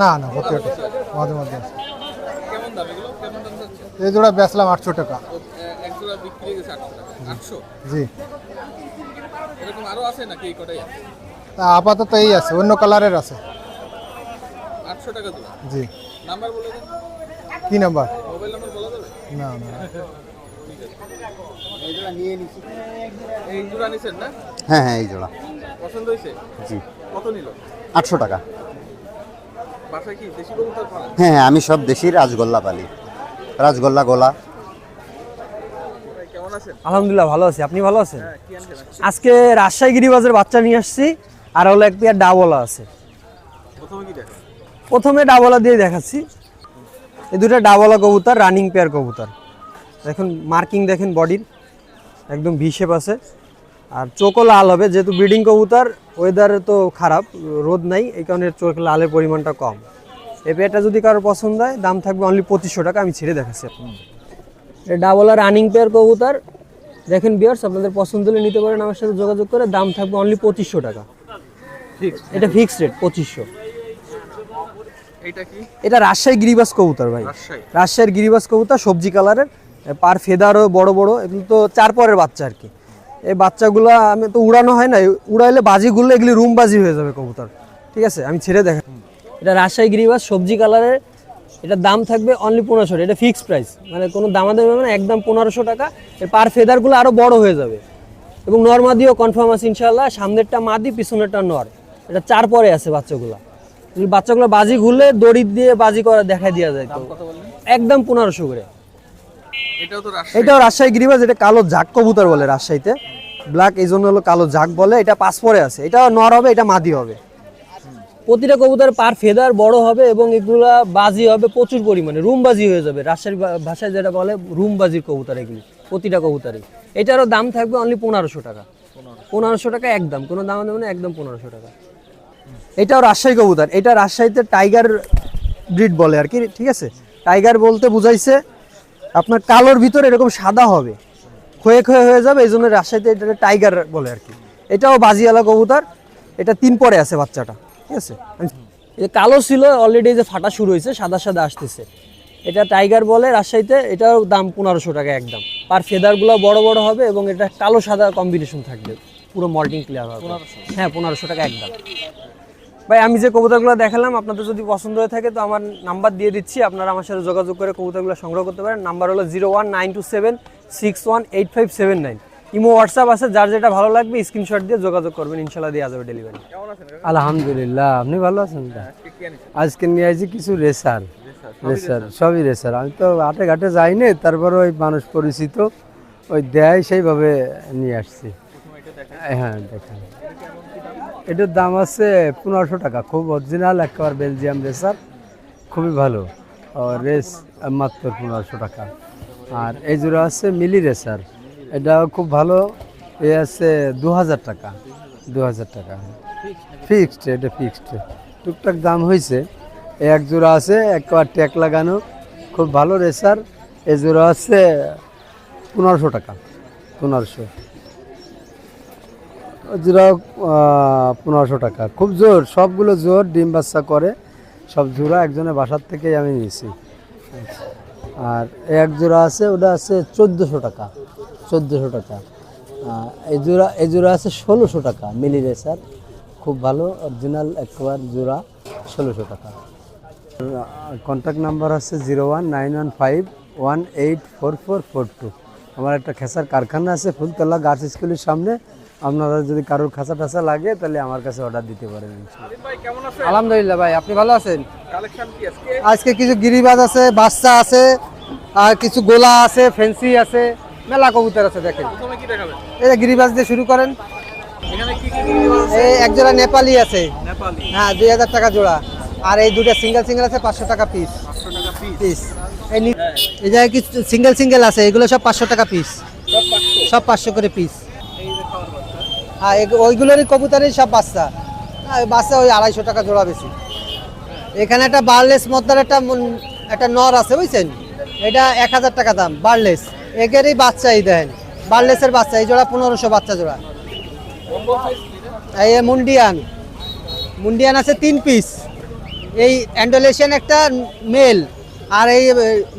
না না, হতে হতে মাঝে মাঝে আছে। এই জোড়া বেচলাম 800 টাকা। জি, তা আপাতত এই আছে, অন্য কালারের আছে। 800 টাকা জোড়া। জি, নাম্বার বলে দেন। কি নাম্বার? মোবাইল নাম্বার বলা যাবে? না না, এই জোড়া নিছেন না? হ্যাঁ হ্যাঁ, এই জোড়া পছন্দ হয়েছে? জি। কত নিল? 800 টাকা। বাসায় কি দেশি কবুতর পালন? হ্যাঁ হ্যাঁ, আমি সব দেশি রাজগোল্লা পালি, রাজগোল্লা গোলা। কেমন আছেন? আলহামদুলিল্লাহ ভালো আছি, আপনি ভালো আছেন? কি আনছেন? আজকে রাজশাহী গিরিবাজের বাচ্চা নিয়ে আসছি, আর হলো এক পেয়ার ডাবলা আছে। প্রথমে কি দেখেন? প্রথমে ডাবলা দিয়ে দেখাচ্ছি। এই দুটো ডাবলা কবুতর, রানিং পেয়ার কবুতর। দেখুন মার্কিং, দেখেন বডির একদম ভি শেপ আছে, আর চোখও লাল হবে, যেহেতু ব্রিডিং কবুতর, ওয়েদার তো খারাপ, রোদ নাই, এই কারণে চোখ লালের পরিমাণটা কম। এই পেয়ারটা যদি কারোর পছন্দ হয়, দাম থাকবে অনলি 2500 টাকা। আমি ছেড়ে দেখাচ্ছি। এটা ডাবলা রানিং পেয়ার কবুতর, দেখেন ভিউয়ার্স, আপনাদের পছন্দ হলে নিতে পারেন আমার সাথে যোগাযোগ করে। দাম থাকবে অনলি 2500 টাকা। এটা ফিক্সড রেট 2500। এইটা কি? এটা রাজশাহী গিরিবাজ কবুতর ভাই, রাজশাহীর গিরিবাজ কবুতর, সবজি কালারের, পার ফেদারও বড় বড়। এগুলো তো 4 পরের বাচ্চা আর কি। এই বাচ্চাগুলো আমি তো উড়ানো হয় না, উড়াইলে বাজি গুলো এগুলি রুম বাজি হয়ে যাবে কবুতর। ঠিক আছে, আমি ছেড়ে দেখা। এটা রাজশাহী গিরিবাজ সবজি কালারের, এটার দাম থাকবে অনলি 1500। এটা ফিক্সড প্রাইস, মানে কোনো দামাদামি হবে না, একদম 1500 টাকা। এর পার ফেদারগুলো আরও বড় হয়ে যাবে, এবং নরমাদিও কনফার্ম আছে ইনশাল্লাহ। সামনেরটা মাদি, পিছনেরটা নর। এটা 4 পরে আছে বাচ্চাগুলো। বাচ্চাগুলো বাজি ঘুরলে দড়ি দিয়ে বাজি করা দেখাই দেওয়া যায়। তো একদম 1500 করে। এটাও তো এটাও রাজশাহী গিরিবাজ, এটা কালো জাক কবুতর বলে রাজশাহীতে, ব্ল্যাক এই জন্য হলো কালো জাক বলে। এটা 5 পরে আছে, এটা নর হবে, এটা মাদি হবে। প্রতিটা কবুতর পার ফেদার বড় হবে এবং এগুলা বাজি হবে প্রচুর পরিমাণে, রুম বাজি হয়ে যাবে, রাজশাহীর ভাষায় যেটা বলে রুম বাজির কবুতর এগুলি প্রতিটা কবুতরই। এটারও দাম থাকবে অনলি 1500 টাকা। 1500 টাকা একদম, কোনো দাম দেবে না, একদম 1500 টাকা। এটাও রাজশাহী কবুতর, এটা রাজশাহীতে টাইগার ব্রিড বলে আর কি, ঠিক আছে। টাইগার বলতে বুঝাইছে আপনার কালোর ভিতরে এরকম সাদা হবে, ক্ষয়ে ক্ষয়ে হয়ে যাবে, এই জন্য রাজশাহীতে এটা টাইগার বলে আর কি। এটাও বাজিওয়ালা কবুতর, এটা 3 পরে আছে বাচ্চাটা, ঠিক আছে। এই কালো ছিল অলরেডি, যে ফাটা শুরু হয়েছে, সাদা সাদা আসতেছে। এটা টাইগার বলে রাজশাহীতে, এটাও দাম 1500 টাকা একদম। পার ফেদারগুলো বড় বড় হবে এবং এটা কালো সাদা কম্বিনেশন থাকবে, পুরো মল্টিং ক্লিয়ার হবে। হ্যাঁ 1500 টাকা একদম। ভাই আমি যে কবুতরগুলো দেখালাম আপনাদের যদি পছন্দ হয়ে থাকে তো আমার নাম্বার দিয়ে দিচ্ছি, আপনারা আমার সাথে যোগাযোগ করে কবুতরগুলো সংগ্রহ করতে পারেন। নাম্বার হলো 01927618579। ইমো হোয়াটসঅ্যাপ আছে, যার যেটা ভালো লাগবে স্ক্রিনশট দিয়ে যোগাযোগ করবেন, ইনশাল্লাহ দেওয়া যাবে ডেলিভারি। আলহামদুলিল্লাহ, আপনি ভালো আছেন? আজকে নিয়ে আসছি কিছু রেসার, সবই রেসার। আমি তো হাটে ঘাটে যাইনি, তারপরে ওই মানুষ পরিচিত ওই দেয় সেইভাবে নিয়ে আসছি। হ্যাঁ দেখেন, এটার দাম আছে 1500 টাকা, খুব অরিজিনাল একেবারে বেলজিয়াম রেসার, খুবই ভালো। রেস মাত্র 1500 টাকা। আর এই জোড়া আছে মিলি রেসার, এটাও খুব ভালো, এ আছে 2000 টাকা। 2000 টাকা ফিক্সড, এটা ফিক্সড, টুকটাক দাম হয়েছে। এক জোড়া আছে একবার ট্যাগ লাগানো, খুব ভালো রেসার, এ জোড়া আছে 1500 টাকা। 1500 জোড়া 1500 টাকা, খুব জোর, সবগুলো জোর, ডিম বাচ্চা করে সব জোড়া, একজনের বাসার থেকেই আমি নিয়েছি। আর এক জোড়া আছে, ওটা আছে 1400 টাকা। 1400 টাকা। এই জোড়া আছে 1600 টাকা, মিলি রেসার, খুব ভালো অরিজিনাল একবার জোড়া, 1600 টাকা। কন্ট্যাক্ট নাম্বার আছে 01915184442। আমার একটা খেসার কারখানা আছে ফুলতলা গার্লস স্কুলের সামনে, আপনারা যদি কারোর খাঁচা টাচা লাগে তাহলে আমার কাছে অর্ডার দিতে পারেন। আলহামদুলিল্লাহ ভাই, আপনি ভালো আছেন? কালেকশন কি আজকে? আজকে কিছু গিরিবাজ আছে, বাচ্চা আছে, আর কিছু গোলা আছে, ফেন্সি আছে, মেলা কবুতর আছে। দেখেন প্রথমে কি দেখাবেন? এই যে গিরিবাজ দিয়ে শুরু করেন। এখানে কি কি গিরিবাজ আছে? এই এক জোড়া নেপালি আছে, নেপালি, হ্যাঁ 2000 টাকা জোড়া। আর এই দুটো সিঙ্গেল সিঙ্গেল আছে 500 টাকা পিস। 500 টাকা পিস। পিস এই জায়গায় কিছু সিঙ্গেল সিঙ্গেল আছে, এগুলো সব 500 টাকা পিস, সব 500 করে পিস। হ্যাঁ ওইগুলোরই কবুতরের সব বাচ্চা, বাচ্চা ওই 250 টাকা জোড়া বেশি। এখানে একটা বার্লেস মদ্দার একটা নর আছে বুঝছেন, এটা 1000 টাকা দাম বার্লেস, একেরই বাচ্চা এই দেন, বার্লেসের বাচ্চা, এই জোড়া 1500 বাচ্চা জোড়া। এই মুন্ডিয়ান আছে 3 পিস, এই অ্যান্ডোলেশন একটা মেল, আর এই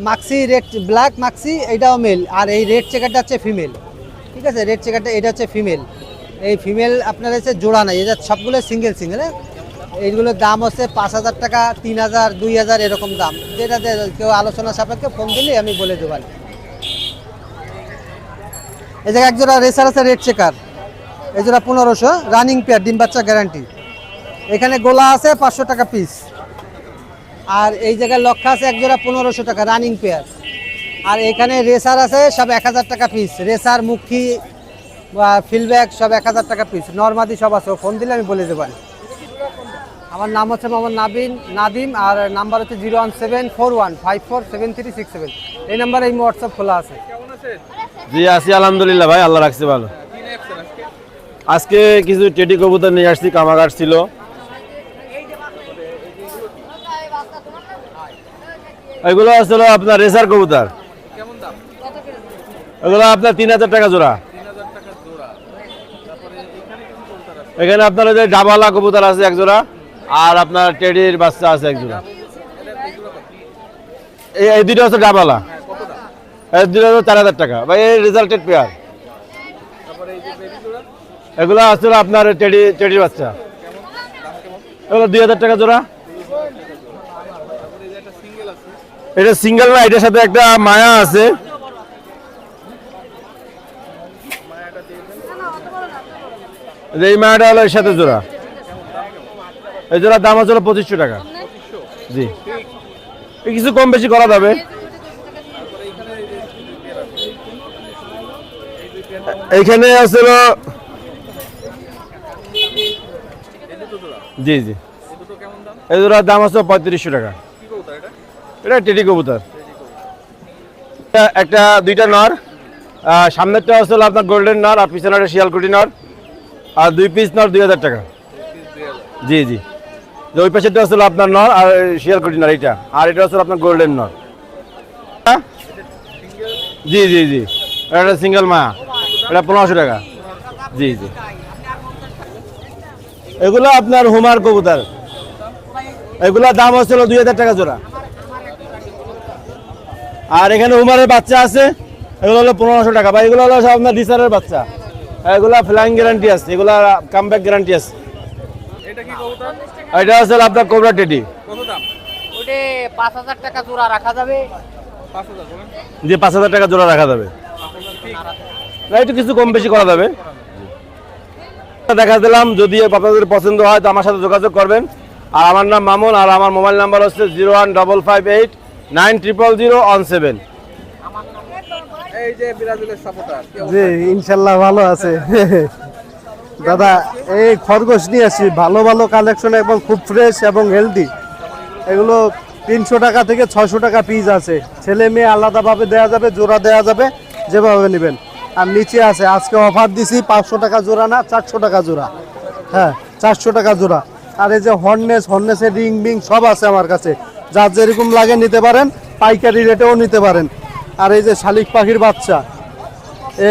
মাক্সি রেড ব্ল্যাক মাক্সি এইটাও মেল, আর এই রেড চেকারটা হচ্ছে ফিমেল, ঠিক আছে। রেড চেকারটা এটা হচ্ছে ফিমেল, এই ফিমেল আপনার হচ্ছে জোড়া নাই, এটা সবগুলো সিঙ্গেল সিঙ্গেল। এইগুলোর দাম হচ্ছে 5000 টাকা, 3000, 2000 এরকম দাম, যেটা কেউ আলোচনা সাপেক্ষে ফোন দিলে আমি বলে দেবেন। এই জায়গায় এক জোড়া রেসার আছে রেড চেকার, এই জোড়া 1500, রানিং পেয়ার, ডিম বাচ্চা গ্যারান্টি। এখানে গোলা আছে 500 টাকা পিস, আর এই জায়গায় লক্ষা আছে এক জোড়া 1500 টাকা রানিং পেয়ার। আর এখানে রেসার আছে সব 1000 টাকা পিস, রেসার মুখী ফিলব্যাক সব 1000 টাকা পিস, নর্মাদি সব আছে, ফোন দিলে আমি বলে দেবেন। আমার নাম হচ্ছে মোহাম্মদ নাদিম, আর নাম্বার হচ্ছে 01741547367। এই নাম্বারে এই হোয়াটসঅ্যাপ খোলা আছে। জি আছি আলহামদুলিল্লাহ ভাই, আল্লাহ রাখছে ভালো। আজকে কিছু টেডি কবুতর নিয়ে আসছি, কামাগার ছিল। এগুলো আসলে আপনার রেসার কবুতর, এগুলো আপনার 3000 টাকা জোড়া। এখানে আপনার ওই যে ডাবালা কবুতর আছে এক জোড়া, আর আপনার টেডির বাচ্চা আছে এক জোড়া। এই দুটো হচ্ছে ডাবালা, এই দুটো হচ্ছে 4000 টাকা ভাই, এই রেজাল্টেড পেয়ার। এগুলো আসলে আপনার টেডির বাচ্চা, এগুলো 2000 টাকা জোড়া। এটা সিঙ্গেল না, এটার সাথে একটা মায়া আছে। এই মায়াটা হলো এর সাথে জোড়া, এই জোড়ার দাম হচ্ছে 2500 টাকা। জি কিছু কম বেশি করা যাবে। এইখানে আসছিল জি জি এই জোড়ার দাম আছে 3500 টাকা। এটা টেডি কবুতর, একটা দুইটা নর, সামনেরটা আসলে আপনার গোল্ডেন নর আর পিছনেরটা শিয়ালকুটি নর, আর 2 পিস নর 2000 টাকা। জি জি, ওই পাশেরটা আসলে আপনার নর আর শিয়ালকুটি নর এইটা, আর এটা আসলে আপনার গোল্ডেন নর। জি জি জি, এটা সিঙ্গেল মা, এটা 1500 টাকা। জি জি, এগুলো আপনার হুমার কবুতর, এগুলোর দাম হচ্ছিল 2000 টাকা জোড়া। আর এখানে হুমারের বাচ্চা আছে, এগুলো হলো 1500 টাকা। বা এগুলো হলো সব আপনার ডিসারের বাচ্চা, এগুলা ফ্লাইং গ্যারান্টি আছে, এগুলা কামব্যাক গ্যারান্টি আছে। এটা হচ্ছে আপনার কোবরা টেডি। ওটা 5000 টাকা জোড়া রাখা যাবে। জি 5000 টাকা জোড়া রাখা যাবে, না একটু কিছু কম বেশি করা যাবে। দেখা দিলাম, যদি আপনাদের পছন্দ হয় তো আমার সাথে যোগাযোগ করবেন। আর আমার নাম মামুন, আর আমার মোবাইল নাম্বার হচ্ছে 01558 এই যে বিরাজুলের সাপোর্টার জি ইনশাল্লাহ ভালো আছে দাদা। এই খরগোশ নিয়ে আসি, ভালো ভালো কালেকশন এবং খুব ফ্রেশ এবং হেলদি। এগুলো 300 টাকা থেকে 600 টাকা পিস আছে, ছেলে মেয়ে আলাদাভাবে দেওয়া যাবে, জোড়া দেওয়া যাবে যেভাবে নেবেন। আর নিচে আছে আজকে অফার দিছি 500 টাকা জোড়া না 400 টাকা জোড়া, হ্যাঁ 400 টাকা জোড়া। আর এই যে হর্নেসের রিং বিং সব আছে আমার কাছে, যার যেরকম লাগে নিতে পারেন, পাইকারি রেটেও নিতে পারেন। আর এই যে শালিক পাখির বাচ্চা, এ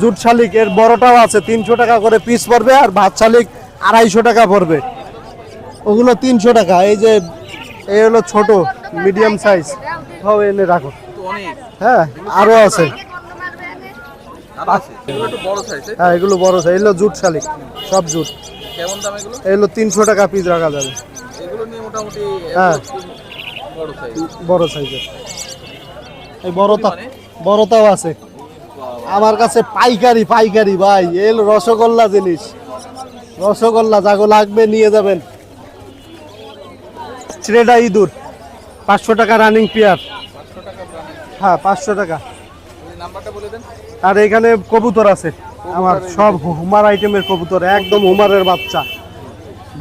জুট শালিক, এর বড়টাও আছে, 300 টাকা করে পিস পড়বে। আর ভাত শালিক 250 টাকা পড়বে, ওগুলো 300 টাকা। এই যে এই হলো ছোট মিডিয়াম সাইজ, হবে এনে রাখো। হ্যাঁ আরো আছে, হ্যাঁ এগুলো বড় সাইজ, এগুলো জুট শালিক, সব জুট। কেমন দাম এগুলো? এগুলো 300 টাকা পিস রাখা যাবে। এগুলো নিয়ে মোটামুটি হ্যাঁ বড় সাইজ। বড় সাইজের, এই বড়টাও আছে আমার কাছে পাইকারি ভাই। এল রসগোল্লা জিনিস, রসগোল্লা যাগো লাগবে নিয়ে যাবেন। শ্রেডা ইঁদুর 500 টাকা রানিং পেয়ার, হ্যাঁ 500 টাকা। নাম্বারটা বলে দেন। আর এখানে কবুতর আছে আমার, সব হুমার আইটেমের কবুতর, একদম হুমারের বাচ্চা,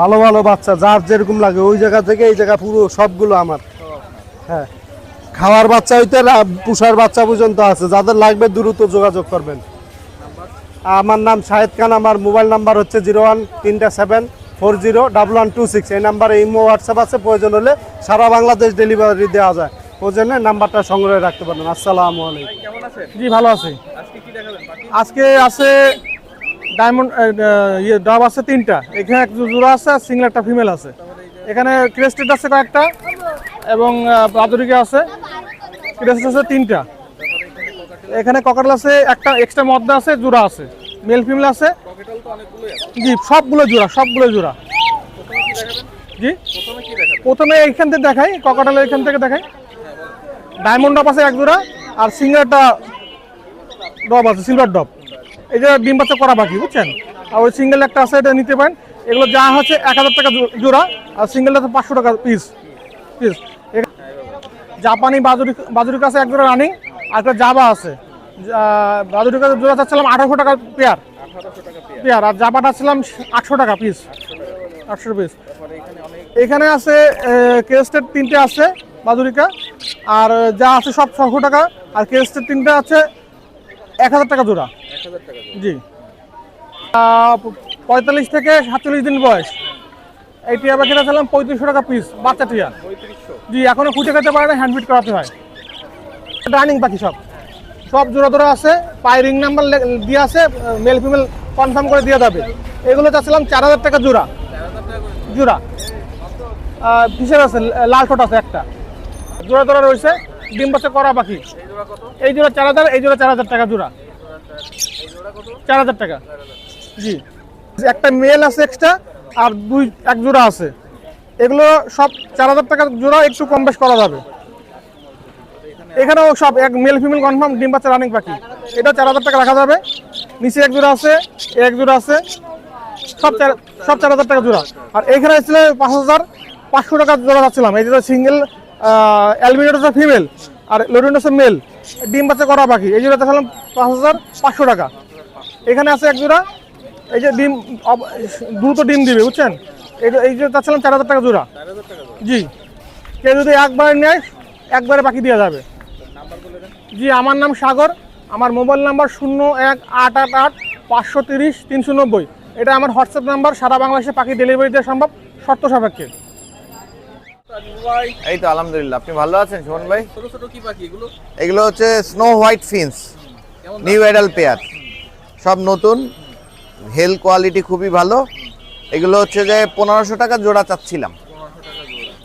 ভালো ভালো বাচ্চা, যার যেরকম লাগে ওই জায়গা থেকে এই জায়গা পুরো সবগুলো আমার। হ্যাঁ খাওয়ার বাচ্চা হইতে পুষার বাচ্চা পর্যন্ত আছে, যাদের লাগবে দ্রুত যোগাযোগ করবেন। আমার নাম শাহেদ খান, আমার মোবাইল নাম্বার হচ্ছে 01374011226। এই নাম্বারে ইমো হোয়াটসঅ্যাপ আছে, প্রয়োজন হলে সারা বাংলাদেশ ডেলিভারি দেওয়া যায়, ওই জন্য নাম্বারটা সংগ্রহে রাখতে পারেন। আসসালামু আলাইকুম। কেমন আছেন? জি ভালো আছি। আজকে কি দেখাবেন? আজকে আছে ডায়মন্ড ডাব আছে 3টা, এখানে এক জোড়া আছে আর সিঙ্গেল একটা ফিমেল আছে। এখানে ক্রেস্টেড আছে কয়েকটা এবং বাদুরিকা আছে, ক্রেস্টেড আছে 3টা। এখানে ককাটেল আছে একটা, এক্সট্রা মদ্দা আছে, জোড়া আছে, মেল ফিমেল আছে। জি সবগুলো জোড়া। জি প্রথমে এইখান থেকে দেখাই, ককাটেল এখান থেকে দেখাই। ডায়মন্ড ডব আছে এক জোড়া, আর সিঙ্গেল একটা ডব আছে, সিলভার ডব। এই যে ডিম বাচ্চা করা বাকি, বুঝছেন। আর ওই সিঙ্গেল একটা আছে, এটা নিতে পারেন। এগুলো যা হচ্ছে 1000 টাকা জোড়া, আর সিঙ্গেলটা তো 500 টাকা পিস। জাপানি বাজুরিকা আছে এক জোড়া রানিং, আর একটা জাবা আছে। বাজুরিকা জোড়া চাচ্ছিলাম 1800 টাকা পেয়ার, আর জাবাটা ছিলাম 800 টাকা পিস, 800 পিস। এখানে আছে ক্রেস্টেড 3টে আছে বাজুরিকা, আর যা আছে সব 600 টাকা। আর ক্রেস্টেড 3টে আছে 1000 টাকা জোড়া। জি 45 থেকে 47 দিন বয়স। এই টিয়া পাখিটা ছিলাম 3500 টাকা পিস, বাচ্চা টিয়া। জি এখনো খুঁজে খেতে পারে না, হ্যান্ডফিট করাতে হয়। রানিং পাখি সব জোড়া আছে, পায়ে রিং নাম্বার দিয়ে আছে, মেল ফিমেল কনফার্ম করে দিয়ে যাবে। এগুলো চাচ্ছিলাম 4000 টাকা জোড়া। ফিসের আছে, লাল ঠোঁট আছে একটা, জোড়া রয়েছে, ডিম বাচ্চা করা পাখি। এই জোড়া 4000, এই জোড়া 4000 টাকা জোড়া, 4000 টাকা। জি একটা মেল আছে এক্সট্রা, আর এক জোড়া আছে। এগুলো সব 4000 টাকা জোড়া, একটু কম বেশ করা যাবে। এখানেও সব এক মেল ফিমেল কনফার্ম ডিম বাচ্চা রানিং পাখি, এটা 4000 টাকা রাখা যাবে। নিচে এক জোড়া আছে, এক জোড়া আছে, সব 4000 টাকা জোড়া। আর এখানে ছিল 5500 টাকা জোড়া যাচ্ছিলাম। এই যেটা সিঙ্গেল অ্যালবিনোটা ফিমেল আর লোরিনোসা মেল, ডিম বাচ্চা করা পাখি। এই জোড়া চাচ্ছিলাম 5500 টাকা। এখানে আছে এক জোড়া, এই যে ডিম দ্রুত ডিম দিবে বুঝছেন, এই যে চাচ্ছিলাম 4000 টাকা জোড়া। জি, কেউ যদি একবার নেয় একবারে বাকি দেওয়া যাবে। জি, আমার নাম সাগর, আমার মোবাইল নাম্বার 01888530 390। এটা আমার হোয়াটসঅ্যাপ নাম্বার, সারা বাংলাদেশে পাখি ডেলিভারি দেওয়া সম্ভব শর্ত সাপেক্ষে। এই তো আলহামদুলিল্লাহ, আপনি ভালো আছেন সুমন ভাই? ছোট ছোট কি পাখি এগুলো? এগুলো হচ্ছে snow white fins, new adult pair, সব নতুন, হেল কোয়ালিটি খুবই ভালো। এগুলো হচ্ছে যে 1500 টাকা জোড়া চাচ্ছিলাম।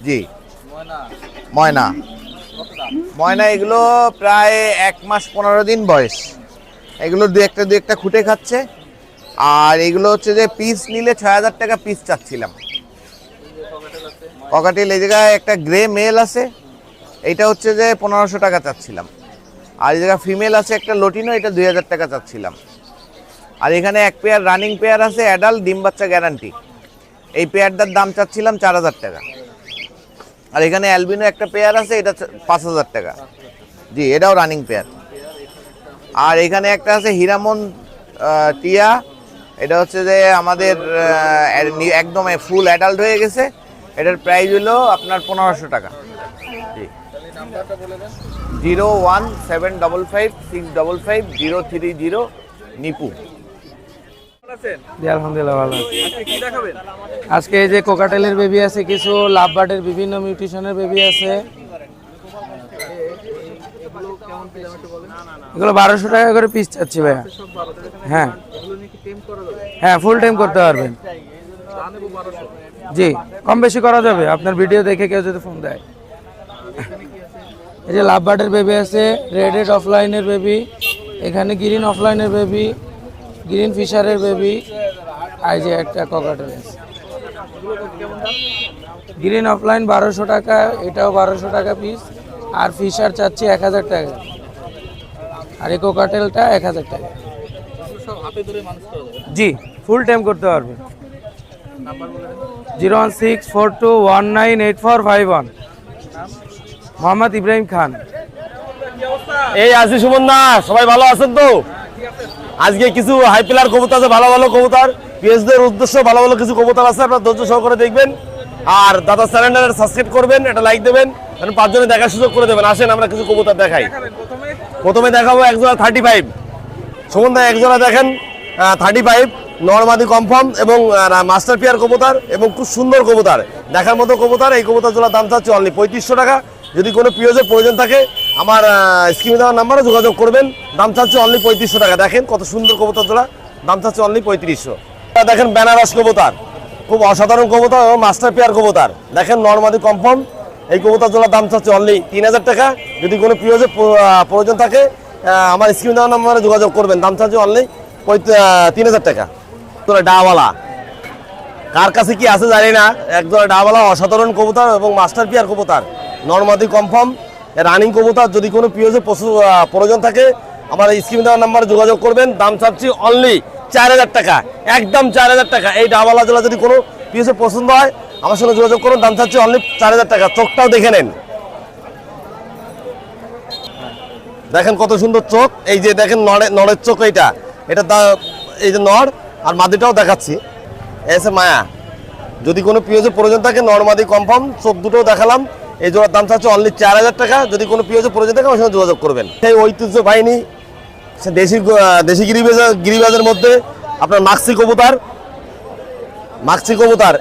জি, ময়না ময়না এগুলো প্রায় 1 মাস 15 দিন বয়স। এগুলো দু একটা খুঁটে খাচ্ছে। আর এগুলো হচ্ছে যে পিস নিলে 6000 টাকা পিস চাচ্ছিলাম। ককাটেল এই জায়গায় একটা গ্রে মেল আছে, এইটা হচ্ছে যে 1500 টাকা চাচ্ছিলাম। আর এই জায়গায় ফিমেল আছে একটা লটিনো, এটা 2000 টাকা চাচ্ছিলাম। আর এখানে এক পেয়ার রানিং পেয়ার আছে অ্যাডাল্ট, ডিম বাচ্চা গ্যারান্টি, এই পেয়ারটার দাম চাচ্ছিলাম 4000 টাকা। আর এখানে অ্যালবিনো একটা পেয়ার আছে, এটা 5000 টাকা। জি, এটাও রানিং পেয়ার। আর এখানে একটা আছে হিরামন টিয়া, এটা হচ্ছে যে আমাদের একদম ফুল অ্যাডাল্ট হয়ে গেছে, এটার প্রাইস হলো আপনার 1500 টাকা। জি, 017555655 নিপু। জি আলহামদুলিল্লাহ ভালো আছি। আজকে এই যে কোকাটেলের বেবি আছে, কিছু লাভ বার্ডের বিভিন্ন মিউটেশনের বেবি আছে। এগুলো 1200 টাকা করে পিস চাচ্ছি ভাইয়া। হ্যাঁ হ্যাঁ, ফুল টাইম করতে পারবেন। জি, কম বেশি করা যাবে আপনার ভিডিও দেখে কেউ যদি ফোন দেয়। এই যে লাভ বার্ডের বেবি আছে, রেড হেড অফলাইনের বেবি, এখানে গ্রিন অফলাইনের বেবি, গ্রিন ফিশারের বেবি, আর যে একটা ককাটেল আছে। গ্রিন অফলাইন 1200 টাকা, এটাও 1200 টাকা পিস। আর ফিশার চাচ্ছি 1000 টাকা, আর এই কোকাটেলটা 1000 টাকা। জি, ফুল টাইম করতে পারবে। 01642198451। মোহাম্মদ ইব্রাহিম খান। এই আছি সুমন দা, সবাই ভালো আছেন তো? আজকে কিছু হাই পিলার কবুতর আছে, ভালো ভালো কবুতর, পিএসদের উদ্দেশ্য ভালো ভালো কিছু কবুতর আছে, আপনারা ধৈর্য সহকারে দেখবেন। আর দাদা চ্যানেলটা সাবস্ক্রাইব করবেন, এটা লাইক দেবেন, কারণ 5 জনে দেখার সুযোগ করে দেবেন। আসেন আমরা কিছু কবুতর দেখাই। প্রথমে দেখাবো এক জোড়া 35 সুমন দা, এক জোড়া দেখেন 35 নরমাদি কনফার্ম এবং মাস্টার পেয়ার কবুতর এবং খুব সুন্দর কবুতর, দেখার মতো কবুতর। এই কবুতর জোড়ার দাম চাচ্ছে অনলি 3500 টাকা। যদি কোনো পিওজের প্রয়োজন থাকে আমার স্ক্রিনে দেওয়ার নাম্বারে যোগাযোগ করবেন, দাম চাচ্ছে অনলি 3500 টাকা। দেখেন কত সুন্দর কবুতর জোড়া, দাম চাচ্ছে অনলি 3500। দেখেন বেনারস কবুতর, খুব অসাধারণ কবুতর এবং মাস্টার পেয়ার কবুতর, দেখেন নরমাদি কনফার্ম। এই কবুতর জোড়ার দাম চাচ্ছে অনলি 3000 টাকা। যদি কোনো পিওজের প্রয়োজন থাকে আমার স্ক্রিনে দেওয়ার নাম্বারে যোগাযোগ করবেন, দাম চাচ্ছে অনলি 3000 টাকা। তোরা ডাওয়ালা কার কাছে কি আছে জানি না, একজোড়া ডাওয়ালা অসাধারণ কবুতর এবং মাস্টার পেয়ার কবুতর, নরমাদি কনফার্ম, রানিং কবুতর। যদি কোনো পিওজের প্রয়োজন থাকে আমার স্ক্রিনে দেওয়ার নাম্বারে যোগাযোগ করবেন, দাম চাচ্ছি অনলি 4000 টাকা, একদম 4000 টাকা। এই ডাওয়ালা জোড়া যদি কোনো পিওজের পছন্দ হয় আমার সঙ্গে যোগাযোগ করুন, দাম চাচ্ছি অনলি 4000 টাকা। চোখটাও দেখে নেন, দেখেন কত সুন্দর চোখ। এই যে দেখেন নড়ের চোখ, এটা এই যে নড়, আর মাদিটাও দেখাচ্ছি, এসে মায়া। যদি কোনো পিওজের প্রয়োজন থাকে নরমাদি কনফার্ম, চোখ দুটোও দেখালাম। এই জোড়ার দাম চাচ্ছে অনলি 4000 টাকা। যদি কোনো পিওজের প্রয়োজন থাকে আমার সঙ্গে যোগাযোগ করবেন। সেই ঐতিহ্য বাহিনী দেশি গিরিবাজের মধ্যে আপনার মাক্সি কবুতর,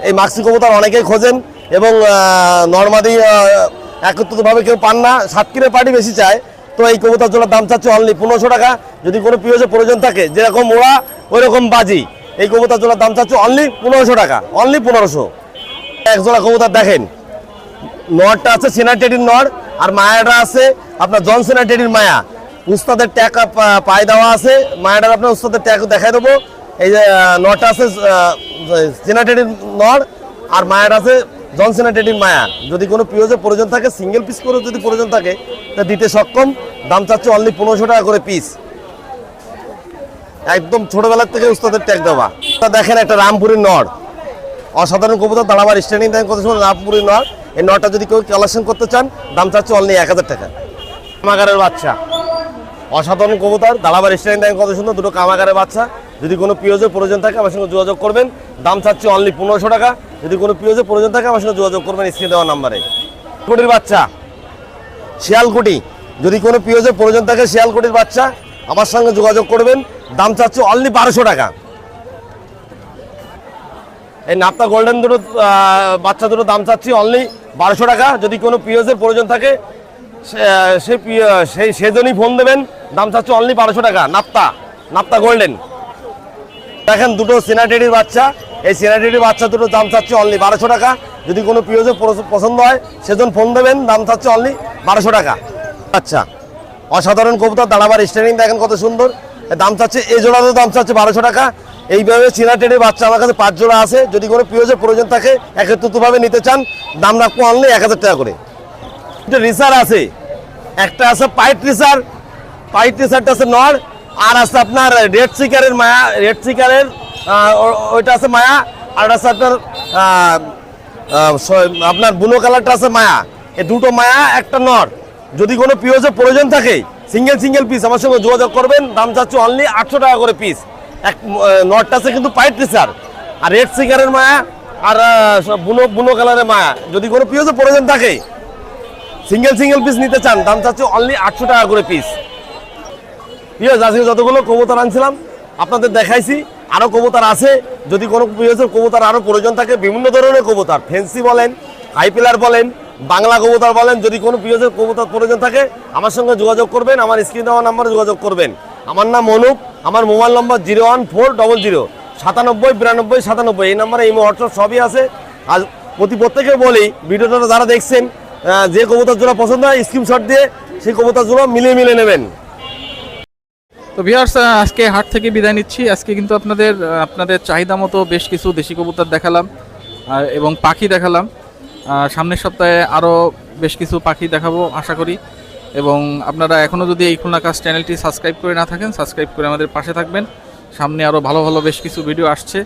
এই মাক্সি কবুতর অনেকেই খোঁজেন এবং নরমাদি একত্রিতভাবে কেউ পান না, সাতক্ষীরের পার্টি বেশি চায়। তো এই কবুতর জোড়ার দাম চাচ্ছে অনলি 1500 টাকা। যদি কোনো পিওজের প্রয়োজন থাকে, যেরকম ওরা ওই রকম বাজি, এই কবুতর জোড়ার দাম চাচ্ছে অনলি 1500 টাকা, অনলি 1500। এক জোড়া কবুতর দেখেন, নরটা আছে সেনা টেডির নর, আর মায়াটা আছে আপনার জন সেনা টেডির মায়া। উস্তাদের ট্যাগ পায়ে দেওয়া আছে, মায়াটার আপনার উস্তাদের ট্যাগ দেখাই দেবো। এই যে নরটা আছে সেনা টেডির নর, আর মায়াটা আছে জন সেনা টেডির মায়া। যদি কোনো পিওজের প্রয়োজন থাকে, সিঙ্গেল পিস করে যদি প্রয়োজন থাকে তা দিতে সক্ষম, দাম চাচ্ছে অনলি 1500 টাকা করে পিস। একদম ছোটবেলার থেকে উস্তাদের ট্যাগ দেওয়া। দেখেন একটা রামপুরের নর, অসাধারণ কবুতর, দাঁড়াবার স্ট্যান্ডিং দেখেন কত সুন্দর রামপুরের নর। এই নরটা যদি কেউ কালেকশন করতে চান, দাম চাচ্ছে অনলি 1000 টাকা। কামাগারের বাচ্চা, অসাধারণ কবুতর, দাঁড়াবার স্ট্যান্ডিং দেখেন কত সুন্দর, দুটো কামাগারের বাচ্চা, যদি কোনো পিওজের প্রয়োজন থাকে আমার সঙ্গে যোগাযোগ করবেন। দাম চাচ্ছি অনলি 1500 টাকা। যদি কোনো পিওজের প্রয়োজন থাকে আমার সঙ্গে যোগাযোগ করবেন স্ক্রিনে দেওয়া নাম্বারে। কোটির বাচ্চা শিয়ালকুটি, যদি কোনো পিওজের প্রয়োজন থাকে শিয়ালকুটির বাচ্চা আমার সঙ্গে যোগাযোগ করবেন। দাম চাচ্ছি অনলি 1200 টাকা। এই নাপ্তা গোল্ডেন দুটো বাচ্চা দুটো দাম চাচ্ছি অনলি 1200 টাকা। যদি কোনো পিওজের প্রয়োজন থাকে সেজনই ফোন দেবেন। দাম চাচ্ছি অনলি 1200 টাকা। নাপ্তা গোল্ডেন। দেখেন দুটো সিনাটেডির বাচ্চা, এই সিনাটেডির বাচ্চা দুটো দাম চাচ্ছি অনলি 1200 টাকা। যদি কোনো পিওজের পছন্দ হয় সেজন ফোন দেবেন। দাম চাচ্ছি অনলি 1200 টাকা। আচ্ছা, অসাধারণ কবুতর, দাঁড়াবার স্ট্যান্ডিং দেখেন কত সুন্দর। দাম চাচ্ছে এই জোড়ারও দাম চাচ্ছে 1200 টাকা। এইভাবে সিনাটেডের বাচ্চা আমার কাছে 5 জোড়া আছে। যদি কোনো পিওজের প্রয়োজন থাকে একত্রিতভাবে নিতে চান দাম রাখবো অনলি 1000 টাকা করে। রিসার আছে, একটা আছে পাইট রিসারটা আছে নর, আর আছে আপনার রেড সিকারের মায়া, রেড সিকারের ওইটা আছে মায়া, আর আছে আপনার বুনো কালারটা আছে মায়া। এই দুটো মায়া একটা নর। যদি কোনো পিওজের প্রয়োজন থাকে সিঙ্গেল পিস আমার সঙ্গে যোগাযোগ করবেন। দাম চাচ্ছে অনলি 800 টাকা করে পিস। এক নটটা আছে কিন্তু পাইট রিসার, আর রেড সিকারের মায়া, আর বুনো কালারের মায়া। যদি কোনো পিওজের প্রয়োজন থাকে সিঙ্গেল পিস নিতে চান দাম চাচ্ছে অনলি 800 টাকা করে পিস। পিওজ আজকে যতগুলো কবুতর আনছিলাম আপনাদের দেখাইছি, আরও কবুতর আছে। যদি কোনো পিওজের কবুতর আরও প্রয়োজন থাকে, বিভিন্ন ধরনের কবুতর, ফেন্সি বলেন, হাইপিলার বলেন, বাংলা কবুতর বলেন, যদি কোনো পিওজের কবুতর প্রয়োজন থাকে আমার সঙ্গে যোগাযোগ করবেন। আমার স্ক্রিনে দেওয়া নাম্বারে যোগাযোগ করবেন। আমার নাম অনুপ, আমার মোবাইল নম্বর 01400 97 92 97। এই নাম্বারে এই হোয়াটসঅ্যাপ সবই আছে। আর প্রত্যেকে বলি ভিডিওটা যারা দেখছেন যে কবুতর জোড়া পছন্দ হয় স্ক্রিনশট দিয়ে সেই কবুতর জোড়া মিলিয়ে নেবেন। তো ভিউয়ার্স, আজকে হাট থেকে বিদায় নিচ্ছি। আজকে কিন্তু আপনাদের চাহিদা মতো বেশ কিছু দেশি কবুতর দেখালাম এবং পাখি দেখালাম। সামনের সপ্তাহে আরও বেশ কিছু পাখি দেখাবো আশা করি। এবং আপনারা এখনও যদি এই খুলনা কাজ চ্যানেলটি সাবস্ক্রাইব করে না থাকেন, সাবস্ক্রাইব করে আমাদের পাশে থাকবেন। সামনে আরও ভালো বেশ কিছু ভিডিও আসছে,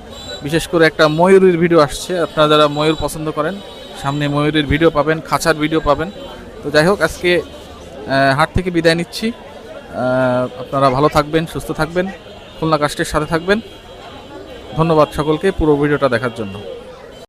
বিশেষ করে একটা ময়ূরের ভিডিও আসছে। আপনারা যারা ময়ূর পছন্দ করেন সামনে ময়ূরের ভিডিও পাবেন, খাঁচার ভিডিও পাবেন। তো যাই হোক, আজকে হাট থেকে বিদায় নিচ্ছি। আপনারা ভালো থাকবেন, সুস্থ থাকবেন, খুলনা কাস্টের সাথে থাকবেন। ধন্যবাদ সকলকে পুরো ভিডিওটা দেখার জন্য।